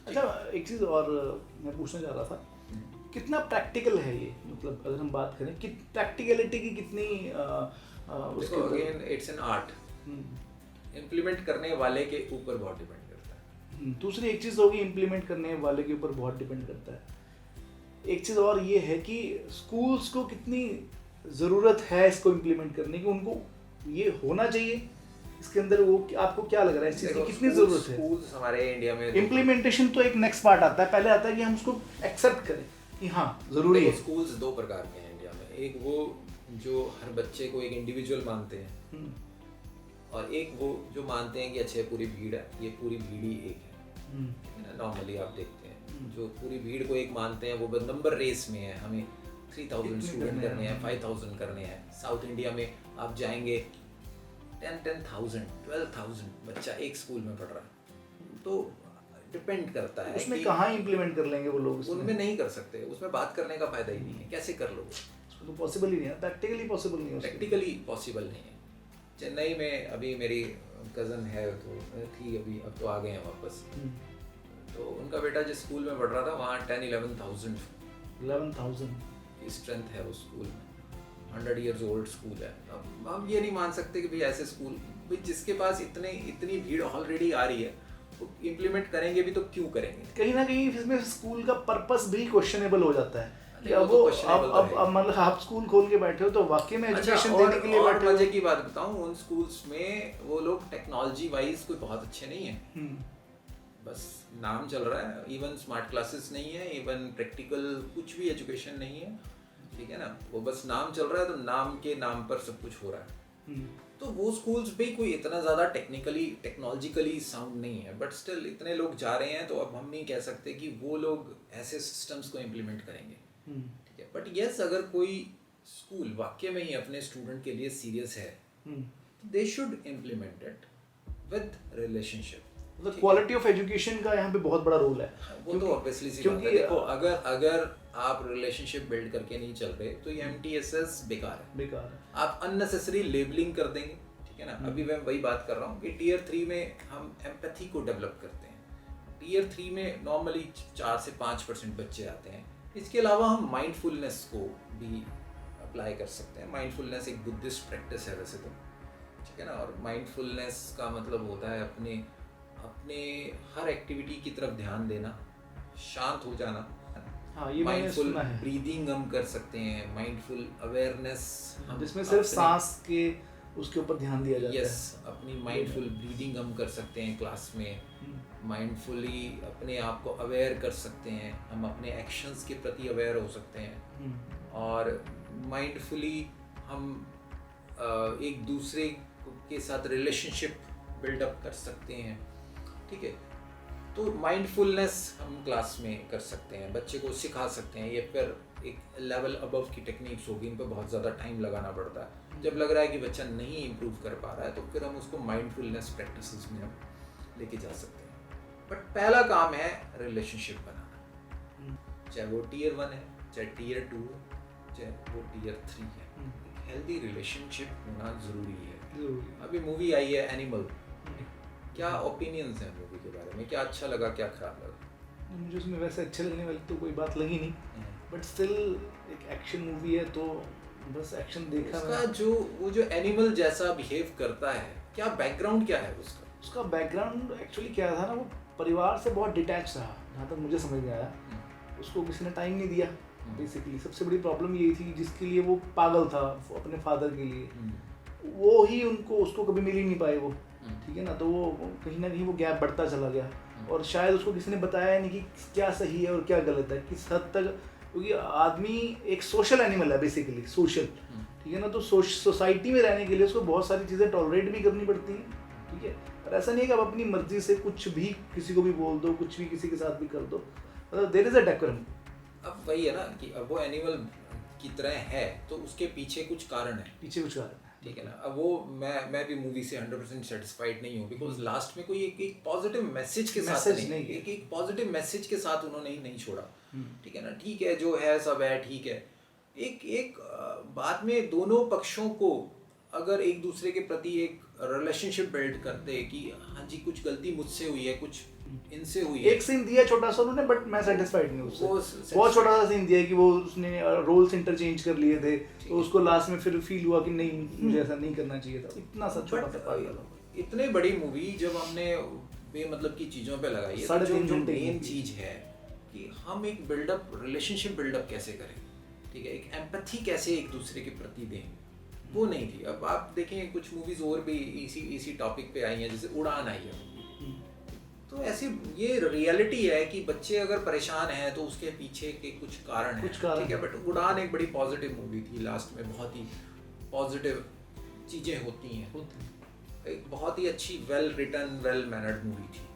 अच्छा, एक चीज़ और मैं पूछना चाह रहा था, कितना प्रैक्टिकल है ये, मतलब अगर हम बात करें कि प्रैक्टिकलिटी की कितनी उसको again it's an art, implement करने वाले के ऊपर बहुत डिपेंड करता है। दूसरी एक चीज़ होगी, इम्प्लीमेंट करने वाले के ऊपर बहुत डिपेंड करता है। एक चीज़ और ये है कि स्कूल्स को कितनी ज़रूरत है इसको इम्प्लीमेंट करने की, उनको ये होना चाहिए इसके अंदर, वो आपको क्या लग रहा है इस चीज़ की कितनी ज़रूरत है? स्कूल्स हमारे इंडिया में, इम्प्लीमेंटेशन तो एक नेक्स्ट पार्ट आता है, पहले आता है कि हम उसको एक्सेप्ट करें कि हाँ ज़रूरी है। स्कूल्स दो प्रकार के हैं इंडिया में, एक वो जो हर बच्चे को एक इंडिविजुअल मानते हैं, और एक वो जो मानते हैं कि अच्छा पूरी भीड़ है, ये पूरी भीड़ ही एक है ना। नॉर्मली आप देखते हैं जो पूरी भीड़ को एक मानते हैं, वो नंबर रेस में है, हमें 3000 स्टूडेंट करने हैं, 5000 करने हैं। साउथ इंडिया में आप जाएंगे 10,000 12,000 बच्चा एक स्कूल में पढ़ रहा है, तो डिपेंड करता है उसमें कहाँ इम्प्लीमेंट कर लेंगे वो लोग, उनमें नहीं कर सकते, उसमें बात करने का फायदा ही नहीं है, कैसे कर लोगे, तो पॉसिबल ही नहीं है, प्रैक्टिकली पॉसिबल नहीं है, प्रैक्टिकली पॉसिबल नहीं है। चेन्नई में अभी मेरी कज़न है, तो थी अभी, अब तो आ गए हैं वापस, तो उनका बेटा जिस स्कूल में पढ़ रहा था वहाँ 11,000 की स्ट्रेंथ है उस स्कूल में, 100 years old स्कूल है। अब हम ये नहीं मान सकते कि भाई ऐसे स्कूल, भाई जिसके पास इतनी भीड़ ऑलरेडी आ रही है, वो इम्प्लीमेंट करेंगे भी तो क्यों करेंगे? कहीं ना कहीं इसमें स्कूल का पर्पस भी क्वेश्चनेबल हो जाता है कि अब वो अब मतलब आप स्कूल खोल के बैठे हो तो वाकई में एजुकेशन देने के लिए बैठे हो। मजे की बात बताऊं, उन स्कूल्स में वो लोग टेक्नोलॉजी वाइज कोई बहुत अच्छे नहीं है, बस नाम चल रहा है, इवन स्मार्ट क्लासेस नहीं है, इवन प्रैक्टिकल कुछ भी एजुकेशन नहीं है, ठीक है ना, वो बस नाम चल रहा है, तो नाम के नाम पर सब कुछ हो रहा है। तो वो स्कूल्स भी कोई इतना ज़्यादा टेक्नोलॉजिकली साउंड नहीं है, बट स्टिल इतने लोग जा रहे हैं, तो अब हम नहीं कह सकते कि वो लोग ऐसे सिस्टम्स को इम्प्लीमेंट करेंगे, ठीक है। बट यस, अगर कोई स्कूल वाकई में ही अपने स्टूडेंट के लिए सीरियस है, they should implement it with relationship. मतलब क्वालिटी ऑफ एजुकेशन का यहाँ पे बहुत बड़ा रोल है, वो तो ऑब्वियसली सी बात है। देखो, अगर आप रिलेशनशिप बिल्ड करके नहीं चल रहे तो ये MTSS बेकार है। आप अननेसेसरी लेबलिंग कर देंगे, ठीक है ना। अभी मैं वही बात कर रहा हूँ कि टीयर 3 में हम एम्पैथी को डेवलप करते हैं। टीयर 3 में नॉर्मली 4 से 5% बच्चे आते हैं। इसके अलावा हम माइंडफुलनेस को भी अप्लाई कर सकते हैं। माइंडफुलनेस एक बुद्धिस्ट प्रैक्टिस है वैसे तो, ठीक है ना। और माइंडफुलनेस का मतलब होता है अपने हर एक्टिविटी की तरफ ध्यान देना, शांत हो जाना। हाँ, ये माइंडफुल ब्रीदिंग हम कर सकते हैं, माइंडफुल अवेयरनेस, जिसमें सिर्फ सांस के उसके ऊपर ध्यान दिया जाता है। यस, अपनी माइंडफुल ब्रीदिंग हम कर सकते हैं क्लास में, माइंडफुली अपने आप को अवेयर कर सकते हैं, हम अपने एक्शंस के प्रति अवेयर हो सकते हैं, और माइंडफुली हम एक दूसरे के साथ रिलेशनशिप बिल्डअप कर सकते हैं, ठीक है। तो माइंडफुलनेस हम क्लास में कर सकते हैं, बच्चे को सिखा सकते हैं। ये फिर एक लेवल अबव की टेक्निक्स होगी, इन पर बहुत ज़्यादा टाइम लगाना पड़ता है। जब लग रहा है कि बच्चा नहीं इम्प्रूव कर पा रहा है तो फिर हम उसको माइंडफुलनेस प्रैक्टिसेस में हम लेके जा सकते हैं। बट पहला काम है रिलेशनशिप बनाना, चाहे वो टियर 1 है, चाहे टियर 2 है, चाहे वो टियर 3 है। एक हेल्दी रिलेशनशिप होना ज़रूरी है। अभी मूवी आई है एनिमल, क्या ओपिनियंस हैं मूवी के बारे में? क्या अच्छा लगा, क्या खराब लगा? मुझे उसमें वैसे अच्छे लगने वाली तो कोई बात लगी नहीं, बट स्टिल एक एक्शन मूवी है तो बस एक्शन देखा। उसका जो वो जो एनिमल जैसा बिहेव करता है, क्या बैकग्राउंड क्या है उसका? उसका बैकग्राउंड एक्चुअली क्या था ना, वो परिवार से बहुत डिटैच रहा, जहाँ तक मुझे समझ में आया। उसको किसी ने टाइम नहीं दिया बेसिकली। सबसे बड़ी प्रॉब्लम यही थी जिसके लिए वो पागल था अपने फादर के लिए, वो ही उसको कभी मिल ही नहीं पाए वो, ठीक है ना। तो वो कहीं ना कहीं वो गैप बढ़ता चला गया, और शायद उसको किसी ने बताया नहीं कि क्या सही है और क्या गलत है, किस हद तक, क्योंकि आदमी एक सोशल एनिमल है बेसिकली, सोशल, ठीक है ना। तो सोसाइटी में रहने के लिए उसको बहुत सारी चीज़ें टॉलरेट भी करनी पड़ती हैं, ठीक है। पर ऐसा नहीं है कि आप अपनी मर्जी से कुछ भी किसी को भी बोल दो, कुछ भी किसी के साथ भी कर दो, मतलब देयर इज अ डेकोरम। अब वही है ना कि अब वो एनिमल की तरह है तो उसके पीछे कुछ कारण है, ठीक है ना। अब वो मैं भी मूवी से 100% सेटिस्फाइड नहीं हूँ, बिकॉज लास्ट में कोई एक पॉजिटिव मैसेज के साथ नहीं, एक पॉजिटिव मैसेज के साथ उन्होंने ही नहीं छोड़ा, ठीक है ना। ठीक है, जो है सब है, ठीक है। एक बाद में दोनों पक्षों को अगर एक दूसरे के प्रति एक रिलेशनशिप बिल्ड करते कि हाँ जी कुछ गलती मुझसे हुई है, कुछ इनसे हुई है। एक सीन दिया छोटा सा उन्होंने, बट मैं सेटिस्फाइड नहीं उससे। बहुत छोटा सा सीन दिया कि वो उसने रोल्स इंटरचेंज कर लिए थे, तो उसको लास्ट में फिर फील हुआ कि नहीं मुझे ऐसा नहीं करना चाहिए था। इतना सा छोटा सा इतने बड़ी मूवी जब हमने बेमतलब की चीज़ों पे लगाई है, तो जो मेन चीज़ है कि हम एक बिल्डअप, रिलेशनशिप बिल्डअप कैसे करें, ठीक है, एक एम्पैथी कैसे एक दूसरे के प्रति दें, वो नहीं थी। अब आप देखें कुछ मूवीज और भी इसी टॉपिक पे आई हैं, जैसे उड़ान आई है, तो ऐसी ये रियलिटी है कि बच्चे अगर परेशान हैं तो उसके पीछे के कुछ कारण हैं, ठीक है। बट उड़ान एक बड़ी पॉजिटिव मूवी थी, लास्ट में बहुत ही पॉजिटिव चीज़ें होती हैं, एक बहुत ही अच्छी well written well mannered movie थी।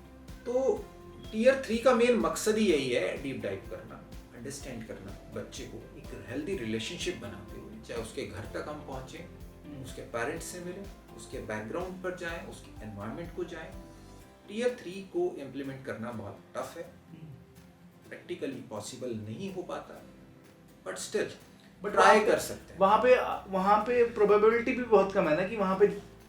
तो टियर 3 का मेन मकसद ही यही है, डीप डाइव करना, अंडरस्टैंड करना बच्चे को, एक हेल्दी रिलेशनशिप बनाते हुए, चाहे उसके घर तक हम पहुँचें, उसके पेरेंट्स से मिलें, उसके बैकग्राउंड पर जाएं, उसके एनवायरनमेंट को जाएं। टियर 3 को इम्प्लीमेंट करना बहुत टफ है, प्रैक्टिकली पॉसिबल नहीं हो पाता, बट स्टिल ट्राई कर सकते हैं। वहाँ पे प्रोबेबिलिटी भी बहुत कम है ना, कि वहाँ पे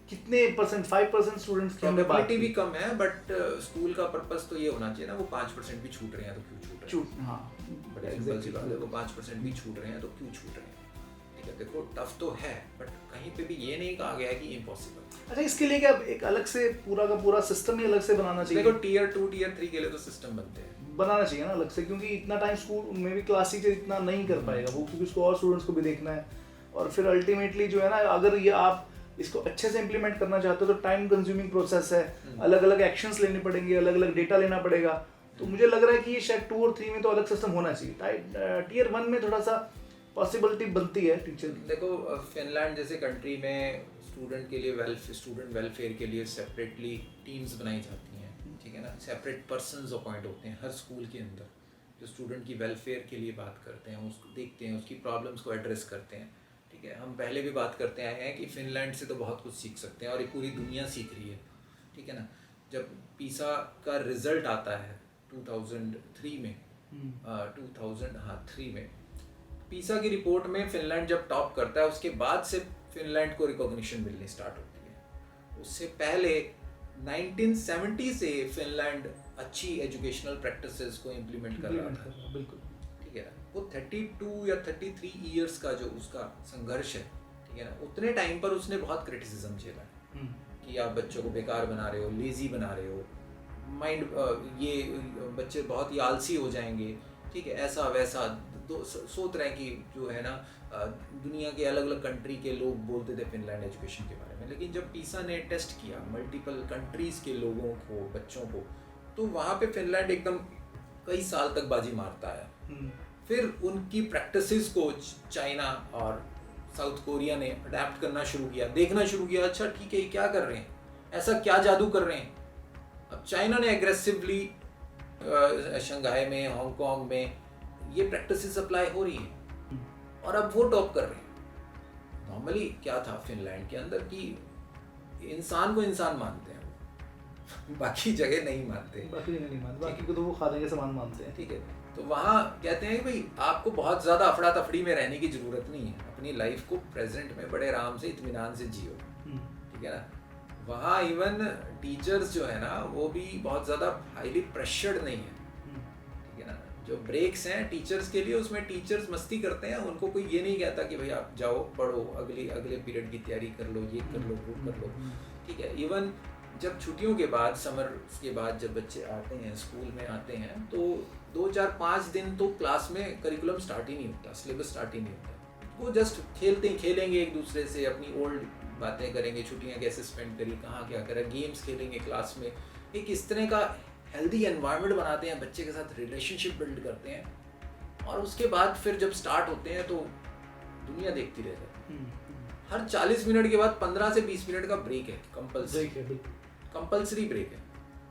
कितने परसेंट, 5% स्टूडेंट्स की प्रोबेबिलिटी भी कम है, बट स्कूल का पर्पस तो ये होना चाहिए ना, वो 5% भी छूट रहे हैं तो क्यों छूट रहे हैं, हाँ बट सिंपल सी बात है, वो 5% भी छूट रहे हैं तो क्यों छूट रहे हैं, ठीक है। देखो टफ तो है, बट कहीं पे भी ये नहीं कहा गया है कि इम्पॉसिबल। अच्छा, इसके लिए क्या एक अलग से पूरा का पूरा सिस्टम ही अलग से बनाना चाहिए? देखो टियर 2 टियर 3 के लिए तो सिस्टम बनते हैं, बनाना चाहिए ना अलग से, क्योंकि इतना टाइम स्कूल में भी क्लास टीचर इतना नहीं कर पाएगा वो, क्योंकि उसको और स्टूडेंट्स को भी देखना है, और फिर अल्टीमेटली जो है ना, अगर ये आप इसको अच्छे से इम्प्लीमेंट करना चाहते हो तो टाइम कंज्यूमिंग प्रोसेस है, अलग अलग एक्शंस लेने पड़ेंगे, अलग अलग डेटा लेना पड़ेगा। तो मुझे लग रहा है कि ये शायद 2 और 3 में तो अलग सिस्टम होना चाहिए। टियर 1 में थोड़ा सा पॉसिबिलिटी बनती है टीचर। देखो फिनलैंड जैसे कंट्री में स्टूडेंट के लिए स्टूडेंट वेलफेयर के लिए सेपरेटली टीम्स बनाई जाती हैं, ठीक है ना, सेपरेट पर्सन्स अपॉइंट होते हैं हर स्कूल के अंदर, जो स्टूडेंट की वेलफेयर के लिए बात करते हैं, उसको देखते हैं, उसकी प्रॉब्लम्स को एड्रेस करते हैं, ठीक है। हम पहले भी बात करते आए हैं कि फिनलैंड से तो बहुत कुछ सीख सकते हैं, और ये पूरी दुनिया सीख रही है, ठीक है ना। जब पीसा का रिजल्ट आता है 2003 में, 2003 में पीसा की रिपोर्ट में फिनलैंड जब टॉप करता है, उसके बाद से फिनलैंड को रिकॉग्निशन मिलनी स्टार्ट होती है। उससे पहले 1970 से फिनलैंड अच्छी एजुकेशनल प्रैक्टिसेस को इम्प्लीमेंट कर रहा था, बिल्कुल, ठीक है ना। वो 32 या 33 ईयर्स का जो उसका संघर्ष है, ठीक है ना, उतने टाइम पर उसने बहुत क्रिटिसिज्म झेला कि आप बच्चों को बेकार बना रहे हो, लेजी बना रहे हो, माइंड ये बच्चे बहुत ही आलसी हो जाएंगे, ठीक है, ऐसा वैसा सौ तरह की जो है ना दुनिया के अलग अलग कंट्री के लोग बोलते थे फिनलैंड एजुकेशन के बारे में। लेकिन जब पीसा ने टेस्ट किया मल्टीपल कंट्रीज़ के लोगों को, बच्चों को, तो वहाँ पे फिनलैंड एकदम कई साल तक बाजी मारता है। फिर उनकी प्रैक्टिसेस को चाइना और साउथ कोरिया ने अडेप्ट करना शुरू किया, देखना शुरू किया, अच्छा ठीक है ये क्या कर रहे हैं, ऐसा क्या जादू कर रहे हैं? अब चाइना ने एग्रेसिवली शंघाई में, हांगकांग में ये प्रैक्टिसेस अप्लाई हो रही है और अब वो टॉप कर रहे हैं। नॉर्मली क्या था फिनलैंड के अंदर कि इंसान को इंसान मानते हैं वो, बाकी जगह नहीं मानते, बाकी को तो वो खाने के सामान मानते हैं। ठीक है, तो वहाँ कहते हैं कि भाई आपको बहुत ज़्यादा अफड़ा तफड़ी में रहने की ज़रूरत नहीं है, अपनी लाइफ को प्रेजेंट में बड़े आराम से इत्मीनान से जियो, ठीक है ना। वहाँ इवन टीचर्स जो है ना वो भी बहुत ज़्यादा हाईली प्रेशर्ड नहीं है, ठीक है ना। जो ब्रेक्स हैं टीचर्स के लिए, उसमें टीचर्स मस्ती करते हैं, उनको कोई ये नहीं कहता कि भाई आप जाओ पढ़ो, अगले पीरियड की तैयारी कर लो, ये कर लो, वो कर लो, ठीक है। इवन जब छुट्टियों के बाद, समर के बाद जब बच्चे आते हैं, स्कूल में आते हैं, तो 2 4 5 दिन तो क्लास में करिकुलम स्टार्ट ही नहीं होता, सिलेबस स्टार्ट ही नहीं होता। वो जस्ट खेलेंगे एक दूसरे से, अपनी ओल्ड बातें करेंगे, छुट्टियां कैसे स्पेंड करी, कहाँ क्या करा, गेम्स खेलेंगे क्लास में। एक इस तरह का हेल्दी एनवायरनमेंट बनाते हैं, बच्चे के साथ रिलेशनशिप बिल्ड करते हैं, और उसके बाद फिर जब स्टार्ट होते हैं तो दुनिया देखती रह जाती है। हर 40 मिनट के बाद 15 से 20 मिनट का ब्रेक है, कंपल्सरी ब्रेक है।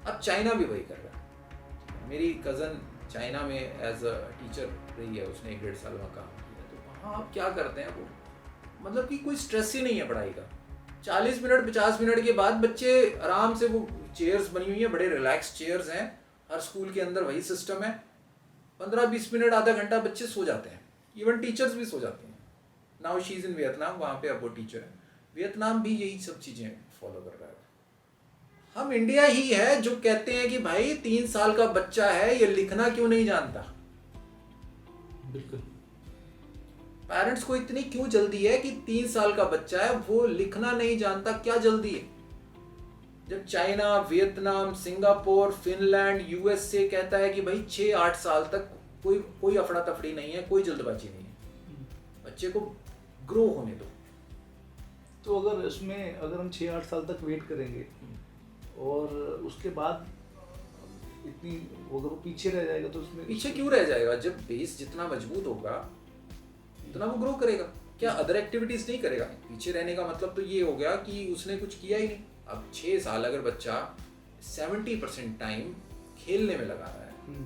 अब चाइना भी वही कर रहा है। मेरी कज़न चाइना में एज अ टीचर रही है, उसने 1.5 साल वहाँ काम किया, तो वहाँ आप क्या करते हैं वो, मतलब कि कोई स्ट्रेस ही नहीं है पढ़ाई का। 40 मिनट 50 मिनट के बाद बच्चे आराम से, वो चेयर्स बनी हुई हैं, बड़े रिलैक्स चेयर्स हैं, हर स्कूल के अंदर वही सिस्टम है, 15-20 मिनट आधा घंटा बच्चे सो जाते हैं, इवन टीचर्स भी सो जाते हैं। Now she is in Vietnam, वहाँ पे अब वो टीचर है। वियतनाम भी यही सब चीज़ें फॉलो कर रहा है। हम इंडिया ही है जो कहते हैं कि भाई 3 साल का बच्चा है, ये लिखना क्यों नहीं जानता। बिल्कुल, पेरेंट्स को इतनी क्यों जल्दी है कि 3 साल का बच्चा है वो लिखना नहीं जानता, क्या जल्दी है? जब China, Vietnam, Singapore, Finland, USA कहता है कि भाई 6-8 साल तक कोई अफड़ा तफड़ी नहीं है, कोई जल्दबाजी नहीं है, बच्चे को ग्रो होने दो। तो अगर हम 6-8 साल तक वेट करेंगे और उसके बाद इतनी, अगर वो पीछे रह जाएगा तो उसमें पीछे क्यों रह जाएगा? जब बेस जितना मजबूत होगा उतना वो ग्रो करेगा। क्या अदर एक्टिविटीज नहीं करेगा? पीछे रहने का मतलब तो ये हो गया कि उसने कुछ किया ही नहीं। अब 6 साल अगर बच्चा 70% टाइम खेलने में लगा रहा है,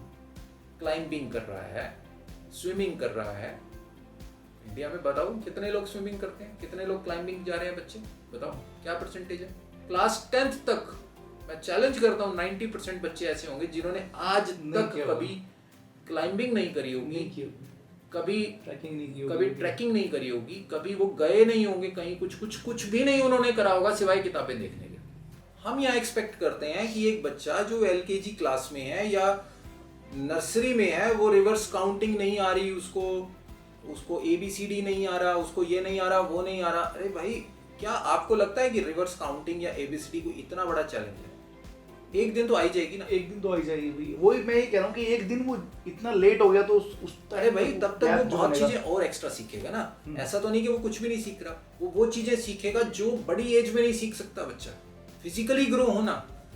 क्लाइंबिंग कर रहा है, स्विमिंग कर रहा है, इंडिया में बताओ कितने लोग स्विमिंग करते हैं, कितने लोग क्लाइंबिंग जा रहे हैं बच्चे, बताओ क्या परसेंटेज है? क्लास 10th तक मैं चैलेंज करता हूँ 90% बच्चे ऐसे होंगे जिन्होंने आज तक कभी क्लाइंबिंग नहीं करी होगी, कभी ट्रैकिंग नहीं करी होगी, कभी वो गए नहीं होंगे कहीं, कुछ भी नहीं उन्होंने करा होगा सिवाय किताबें देखने के। हम यहाँ एक्सपेक्ट करते हैं कि एक बच्चा जो LKG क्लास में है या नर्सरी में है, वो रिवर्स काउंटिंग नहीं आ रही, उसको ABCD नहीं आ रहा, उसको ये नहीं आ रहा, वो नहीं आ रहा। अरे भाई, क्या आपको लगता है कि रिवर्स काउंटिंग या ABCD को इतना बड़ा चैलेंज है? एक दिन तो आई जाएगी ना, एक दिन तो आई जाएगी भाई। वही मैं ये कह रहा हूँ कि एक दिन वो इतना लेट हो गया तो उस अरे भाई तब तक वो बहुत चीजें और एक्स्ट्रा सीखेगा ना। ऐसा तो नहीं कि वो कुछ भी नहीं सीख रहा, वो चीजें सीखेगा जो बड़ी एज में नहीं सीख सकता बच्चा। फिजिकली ग्रो होना,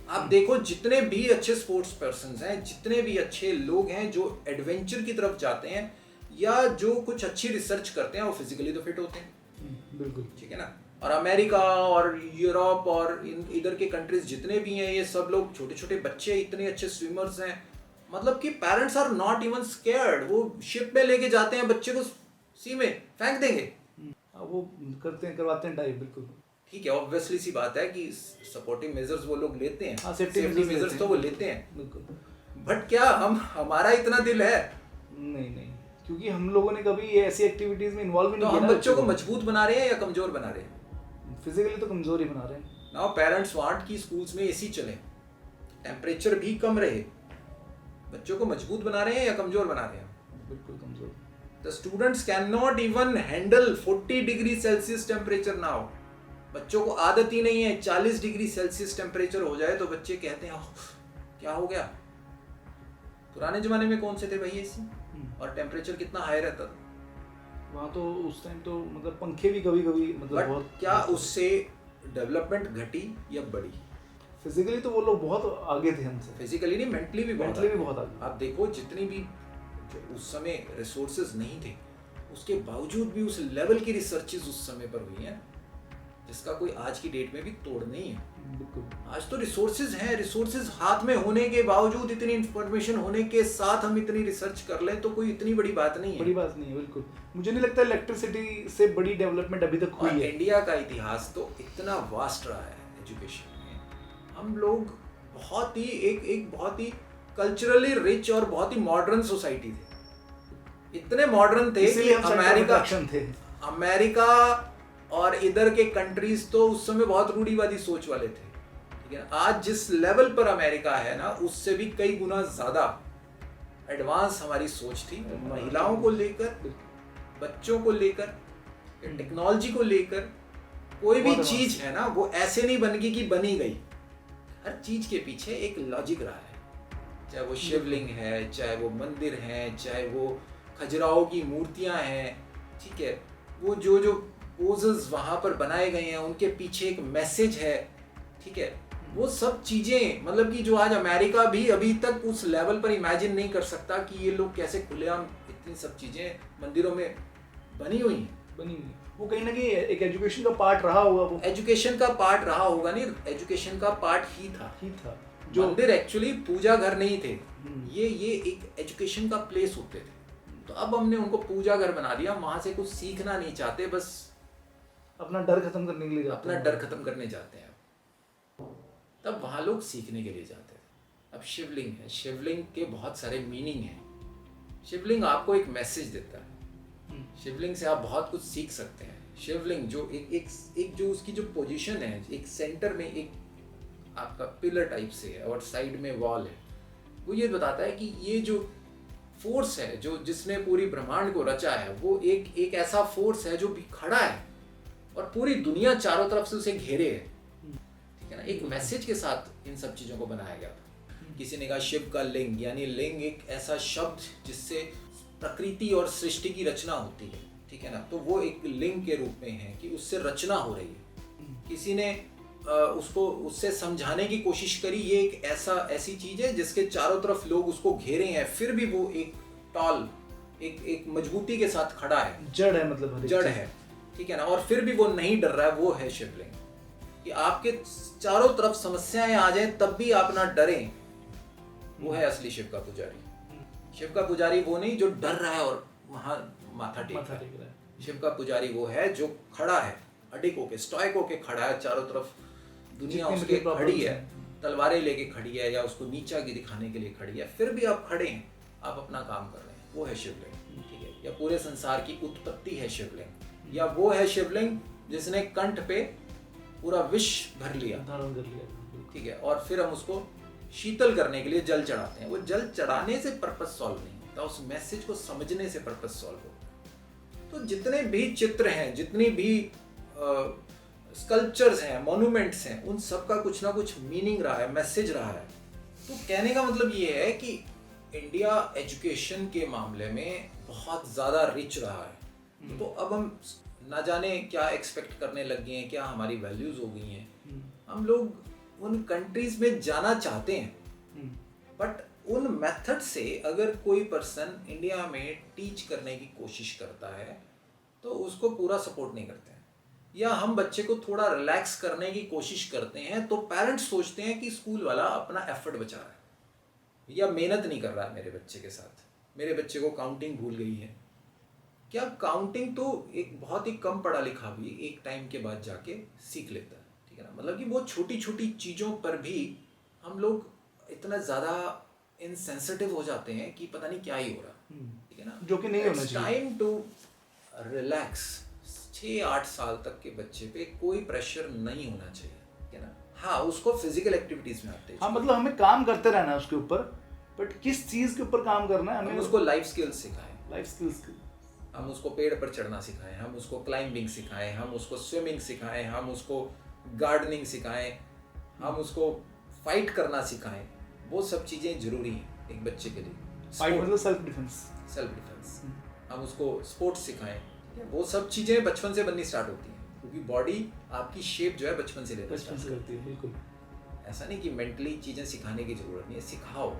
आप देखो जितने भी अच्छे स्पोर्ट्स पर्संस हैं, जितने भी अच्छे लोग हैं जो एडवेंचर की तरफ जाते हैं या जो कुछ अच्छी रिसर्च करते हैं, वो फिजिकली तो फिट होते हैं। बिल्कुल, ठीक है ना। और अमेरिका और यूरोप और इधर के कंट्रीज जितने भी हैं, ये सब लोग छोटे छोटे बच्चे इतने अच्छे स्विमर्स हैं, मतलब कि parents are not even scared. वो शिप में लेके जाते हैं बच्चे को, सी में फेंक देंगे, वो करवाते हैं डाइव। बिल्कुल ठीक है, ऑब्वियसली सी बात है कि सपोर्टिव मेजर्स वो लोग लेते हैं, सेफ्टी मेजर्स तो वो लेते हैं। बिल्कुल, बट क्या हमारा इतना दिल है? नहीं, क्योंकि हम लोगों ने कभी ऐसी एक्टिविटीज में इन्वॉल्व नहीं किया। तो हम बच्चों को मजबूत बना रहे हैं या कमजोर बना रहे हैं? फिजिकली तो कमजोर ही बना रहे हैं। नाउ पेरेंट्स वांट कि स्कूल्स में AC चले, टेम्परेचर भी कम रहे। बच्चों को मजबूत बना रहे हैं या कमजोर बना रहे हैं? बिल्कुल कमजोर। The students can not even handle 40 degree Celsius temperature now. बच्चों को आदत ही नहीं है, 40 डिग्री सेल्सियस टेम्परेचर हो जाए तो बच्चे कहते हैं क्या हो गया। पुराने जमाने में कौन से थे भाई AC, और टेम्परेचर कितना हाई रहता था वहाँ तो उस टाइम तो मतलब पंखे भी कभी मतलब बहुत। क्या उससे डेवलपमेंट घटी या बढ़ी? फिजिकली तो वो लोग बहुत आगे थे हमसे, फिजिकली नहीं, मेंटली भी बहुत आगे। आप देखो जितनी भी जो उस समय रिसोर्सेज नहीं थे, उसके बावजूद भी उस लेवल की रिसर्चेज उस समय पर हुई हैं। जिसका कोई आज की डेट में भी तोड़ नहीं है। बिल्कुल। आज तो रिसोर्सेज हैं, रिसोर्सेज हाथ में होने के बावजूद, इतनी इंफॉर्मेशन होने के साथ हम इतनी रिसर्च कर लें तो कोई इतनी बड़ी बात नहीं है। बड़ी बात नहीं है, बिल्कुल। मुझे नहीं लगता इलेक्ट्रिसिटी से बड़ी डेवलपमेंट अभी तक हुई है। इंडिया का इतिहास तो इतना वास्ट रहा है एजुकेशन में। हम लोग बहुत ही एक बहुत ही कल्चरली रिच और बहुत ही मॉडर्न सोसाइटी थे। इतने मॉडर्न थे कि अमेरिका और इधर के कंट्रीज तो उस समय बहुत रूढ़िवादी सोच वाले थे, ठीक है। आज जिस लेवल पर अमेरिका है ना, उससे भी कई गुना ज्यादा एडवांस हमारी सोच थी, महिलाओं को लेकर, बच्चों को लेकर, टेक्नोलॉजी को लेकर। कोई भी चीज है ना, वो ऐसे नहीं बन गई कि बनी गई। हर चीज के पीछे एक लॉजिक रहा है, चाहे वो शिवलिंग है, चाहे वो मंदिर है, चाहे वो खजुराहो की मूर्तियां हैं, ठीक है। वो जो पोजेस वहां पर बनाए गए हैं, उनके पीछे एक मैसेज है, ठीक है। वो सब चीजें, मतलब कि जो आज अमेरिका भी अभी तक उस लेवल पर इमेजिन नहीं कर सकता कि ये लोग कैसे खुलेआम इतनी सब चीजें मंदिरों में बनी हुई हैं। वो कहीं ना कहीं एक एजुकेशन का पार्ट रहा होगा। वो एजुकेशन का पार्ट रहा होगा, नहीं, एजुकेशन का पार्ट ही था। जो मंदिर एक्चुअली पूजा घर नहीं थे, ये एक एजुकेशन का प्लेस होते थे। तो अब हमने उनको पूजा घर बना दिया। वहां से कुछ सीखना नहीं चाहते, बस अपना डर खत्म करने के लिए जाते हैं। तब वहां लोग सीखने के लिए जाते थे। अब शिवलिंग है, शिवलिंग के बहुत सारे मीनिंग हैं। शिवलिंग आपको एक मैसेज देता है। शिवलिंग से आप बहुत कुछ सीख सकते हैं। शिवलिंग जो एक जो उसकी जो पोजीशन है, एक सेंटर में एक आपका पिलर टाइप से है और साइड में वॉल है, वो ये बताता है कि ये जो फोर्स है, जो जिसने पूरी ब्रह्मांड को रचा है, वो एक ऐसा फोर्स है जो भी खड़ा है और पूरी दुनिया चारों तरफ से उसे घेरे है, ठीक है ना। एक मैसेज के साथ इन सब चीजों को बनाया गया था। किसी ने कहा शिव का लिंग, यानी लिंग एक ऐसा शब्द जिससे प्रकृति और सृष्टि की रचना होती है, ठीक है ना। तो वो एक लिंग के रूप में है कि उससे रचना हो रही है। किसी ने उसको उससे समझाने की कोशिश करी, ये एक ऐसी चीज है जिसके चारों तरफ लोग उसको घेरे हैं, फिर भी वो एक टॉल, एक मजबूती के साथ खड़ा है, जड़ है, मतलब जड़ है, ठीक है ना। और फिर भी वो नहीं डर रहा है, वो है शिवलिंग। कि आपके चारों तरफ समस्याएं आ जाए तब भी आप ना डरें, वो है असली शिव का पुजारी। शिव का पुजारी वो नहीं जो डर रहा है और वहां माथा टेक रहा है। शिव का पुजारी वो है जो खड़ा है, अडिग होके, स्टॉइक होके खड़ा है, चारों तरफ दुनिया उसके खड़ी है, तलवारें लेके खड़ी है या उसको नीचा की दिखाने के लिए खड़ी है, फिर भी आप खड़े हैं, आप अपना काम कर रहे हैं, वो है शिवलिंग, ठीक है। या पूरे संसार की उत्पत्ति है शिवलिंग, या वो है शिवलिंग जिसने कंठ पे पूरा विष भर लिया, धारण कर लिया, ठीक है। और फिर हम उसको शीतल करने के लिए जल चढ़ाते हैं। वो जल चढ़ाने से पर्पस सॉल्व नहीं होता, उस मैसेज को समझने से पर्पस सॉल्व होता है। तो जितने भी चित्र हैं, जितनी भी स्कल्पचर्स हैं, मॉन्यूमेंट्स हैं, उन सब का कुछ ना कुछ मीनिंग रहा है, मैसेज रहा है। तो कहने का मतलब ये है कि इंडिया एजुकेशन के मामले में बहुत ज़्यादा रिच रहा है। तो अब हम ना जाने क्या एक्सपेक्ट करने लग गए हैं, क्या हमारी वैल्यूज हो गई हैं। हम लोग उन कंट्रीज में जाना चाहते हैं, बट उन मेथड से अगर कोई पर्सन इंडिया में टीच करने की कोशिश करता है तो उसको पूरा सपोर्ट नहीं करते हैं। या हम बच्चे को थोड़ा रिलैक्स करने की कोशिश करते हैं तो पेरेंट्स सोचते हैं कि स्कूल वाला अपना एफर्ट बचा रहा है या मेहनत नहीं कर रहा है मेरे बच्चे के साथ, मेरे बच्चे को काउंटिंग भूल गई है। क्या काउंटिंग तो एक बहुत ही कम पढ़ा लिखा भी एक टाइम के बाद जाके सीख लेता है, ठीक है ना। मतलब कि वो छोटी छोटी चीज़ों पर भी हम लोग इतना ज़्यादा इनसेंसिटिव हो जाते हैं कि पता नहीं क्या ही हो रहा, ठीक है ना। जो कि नहीं होना चाहिए। Time to relax. 6-8 साल तक के बच्चे पे कोई प्रेशर नहीं होना चाहिए, ठीक है ना। हाँ, उसको फिजिकल एक्टिविटीज में आते हैं। हाँ, मतलब हमें काम करते रहना है उसके ऊपर, बट किस चीज़ के ऊपर काम करना है हमें उसको लाइफ स्किल्स सिखाएं। लाइफ स्किल्स, हम उसको पेड़ पर चढ़ना सिखाएं, हम उसको क्लाइंबिंग सिखाएं, हम उसको स्विमिंग सिखाएं, हम उसको गार्डनिंग सिखाएं, हम उसको फाइट करना सिखाएं। वो सब चीज़ें जरूरी हैं एक बच्चे के लिए। फाइट मतलब सेल्फ डिफेंस। हम उसको स्पोर्ट्स सिखाएं। वो सब चीज़ें बचपन से बननी स्टार्ट होती हैं, क्योंकि बॉडी आपकी शेप जो है बचपन से लेना स्टार्ट करती है। बिल्कुल ऐसा नहीं कि मेंटली चीज़ें सिखाने की ज़रूरत नहीं है, सिखाओ,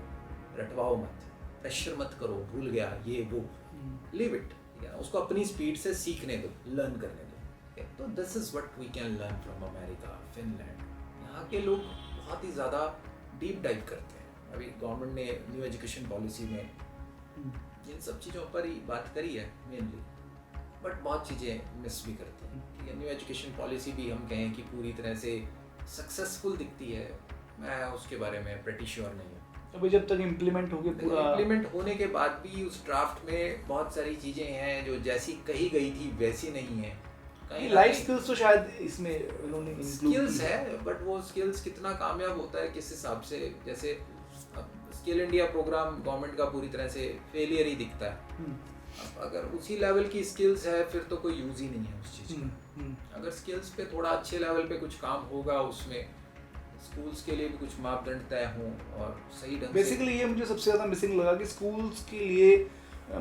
रटवाओ मत, प्रेशर मत करो, भूल गया ये वो, लिव इट, ठीक है ना। उसको अपनी स्पीड से सीखने दो, लर्न करने दो। तो this is what we can learn from America, Finland. यहाँ के लोग बहुत ही ज़्यादा डीप डाइव करते हैं। अभी गवर्नमेंट ने न्यू एजुकेशन पॉलिसी में इन सब चीज़ों पर ही बात करी है मेनली, बट बहुत चीज़ें मिस भी करते हैं। ठीक है, न्यू एजुकेशन पॉलिसी भी हम कहें कि पूरी तरह से सक्सेसफुल दिखती है, मैं उसके बारे में प्रेटी श्योर नहीं हूँ। अभी जब तक इम्प्लीमेंट होगी पूरा, इम्प्लीमेंट होने के बाद भी उस ड्राफ्ट में बहुत सारी चीज़ें हैं जो जैसी कही गई थी वैसी नहीं है। कहीं लाइफ स्किल्स तो शायद इसमें इन्होंने स्किल्स है, बट वो स्किल्स कितना कामयाब होता है किस हिसाब से, जैसे स्किल इंडिया प्रोग्राम गवर्नमेंट का पूरी तरह से फेलियर ही दिखता है। अब अगर उसी लेवल की स्किल्स है फिर तो कोई यूज ही नहीं है उस चीज़ का। अगर स्किल्स पे थोड़ा अच्छे लेवल पे कुछ काम होगा, उसमें स्कूल्स के लिए भी कुछ मापदंड तय हों और सही ढंग से। बेसिकली ये मुझे सबसे ज़्यादा मिसिंग लगा कि स्कूल्स के लिए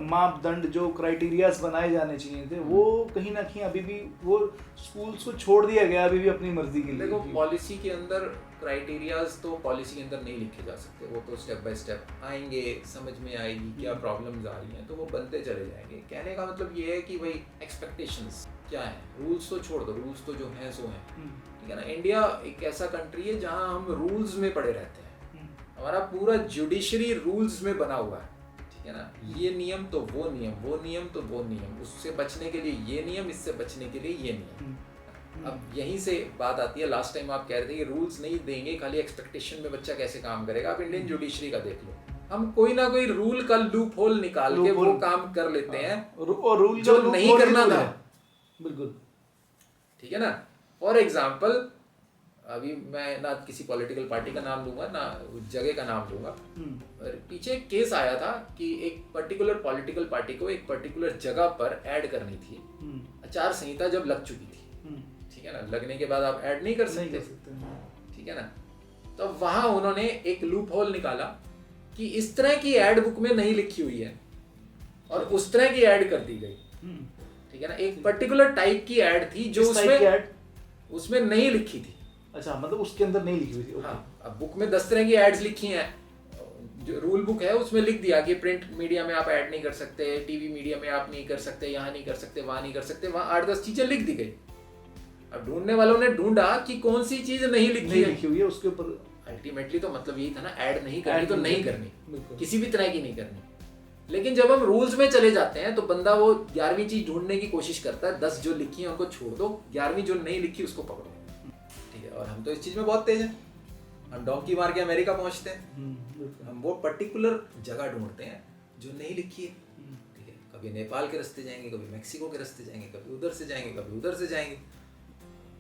मापदंड जो क्राइटेरियाज बनाए जाने चाहिए थे वो कहीं ना कहीं अभी भी वो स्कूल्स को छोड़ दिया गया अभी भी अपनी मर्जी के लिए। देखो पॉलिसी के अंदर क्राइटेरियाज तो पॉलिसी के अंदर नहीं लिखे जा सकते, वो तो स्टेप बाय स्टेप आएंगे, समझ में आएगी क्या प्रॉब्लम्स आ रही हैं तो वो बनते चले जाएंगे। कहने का मतलब ये है कि भाई एक्सपेक्टेशंस क्या है, रूल्स तो छोड़ दो, रूल्स तो जो हैं सो हैं। ठीक है ना, इंडिया एक ऐसा कंट्री है जहाँ हम रूल्स में पड़े रहते हैं, हमारा पूरा जुडिशरी रूल्स में बना हुआ है। ठीक है ना, ये नियम तो वो नियम, वो नियम तो वो नियम, उससे बचने के लिए ये नियम, इससे बचने के लिए ये नियम। अब यहीं से बात आती है, लास्ट टाइम आप कह रहे थे कि रूल्स नहीं देंगे, खाली एक्सपेक्टेशन में बच्चा कैसे काम करेगा। आप इंडियन जुडिशरी का देख लो, हम कोई ना कोई रूल का लूप होल निकाल के वो काम कर लेते हैं और रूल जो नहीं करना था। बिल्कुल ठीक है ना, फॉर एग्जाम्पल अभी मैं ना किसी पॉलिटिकल पार्टी का नाम लूंगा ना जगह का नाम लूंगा, पीछे एक केस आया था कि एक पर्टिकुलर पॉलिटिकल पार्टी को एक पर्टिकुलर जगह पर ऐड करनी थी, आचार संहिता जब लग चुकी थी। ठीक है ना, लगने के बाद आप ऐड नहीं कर सकते। ठीक है ना, तो वहां उन्होंने एक लूप होल निकाला कि इस तरह की ऐड बुक में नहीं लिखी हुई है और उस तरह की ऐड कर दी गई। ठीक है ना, एक पर्टिकुलर टाइप की ऐड थी जो उसमें नहीं लिखी थी। अच्छा, मतलब उसके अंदर नहीं लिखी हुई थी। हाँ, अब बुक में 10 तरह की एड्स लिखी हैं, जो रूल बुक है उसमें लिख दिया कि प्रिंट मीडिया में आप ऐड नहीं कर सकते, टीवी मीडिया में आप नहीं कर सकते, यहाँ नहीं कर सकते, वहाँ नहीं कर सकते, वहाँ 8-10 चीजें लिख दी गई। अब ढूंढने वालों ने ढूंढा कि कौन सी चीज नहीं लिखी हुई है उसके ऊपर। अल्टीमेटली तो मतलब यही था ना, ऐड नहीं करनी तो नहीं करनी, किसी भी तरह की नहीं करनी। लेकिन जब हम रूल्स में चले जाते हैं तो बंदा वो 11वीं चीज ढूंढने की कोशिश करता है, 10 जो लिखी है उनको छोड़ दो, 11वीं जो नहीं लिखी उसको पकड़ो। ठीक है, और हम तो इस चीज में बहुत तेज हैं, हम डोंकी मार के अमेरिका पहुंचते हैं, हम वो पर्टिकुलर जगह ढूंढते हैं जो नहीं लिखी है। ठीक है, कभी नेपाल के रास्ते जाएंगे, कभी मैक्सिको के रास्ते जाएंगे, कभी उधर से जाएंगे, कभी उधर से जाएंगे।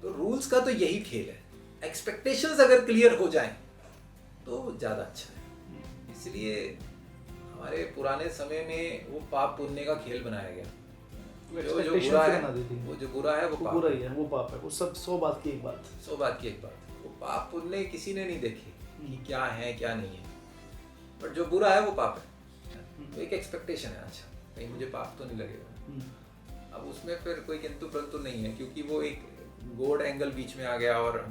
तो रूल्स का तो यही खेल है, एक्सपेक्टेशंस अगर क्लियर हो जाएं तो ज्यादा अच्छा है। इसलिए हमारे पुराने समय में वो पाप पुण्य का खेल बनाया गया, जो बुरा है वो जो बुरा है वो बुरा ही है, वो पाप है, वो सब 100 बात की एक बात। 100 बात की एक बात, वो पाप पुण्य किसी ने नहीं देखे कि क्या है क्या नहीं है, बट जो बुरा है वो पाप है। तो एक एक्सपेक्टेशन है, अच्छा कहीं मुझे पाप तो नहीं लगेगा। अब उसमें फिर कोई किंतु परंतु नहीं है, क्योंकि वो एक गोड एंगल बीच में आ गया और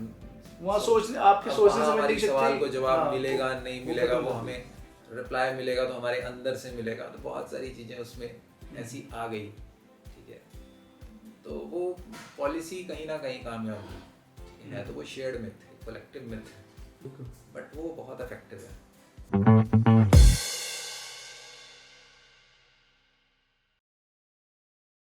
वहाँ सोचने आपके सोचने हमारे सवाल को जवाब मिलेगा नहीं मिलेगा, वो हमें रिप्लाई मिलेगा तो हमारे अंदर से मिलेगा, तो बहुत सारी चीजें उसमें ऐसी आ गई। ठीक है, तो वो पॉलिसी कहीं ना कहीं कामयाब हुई है, तो वो शेयर्ड मिथ है, कलेक्टिव मिथ है, बट वो बहुत इफेक्टिव है।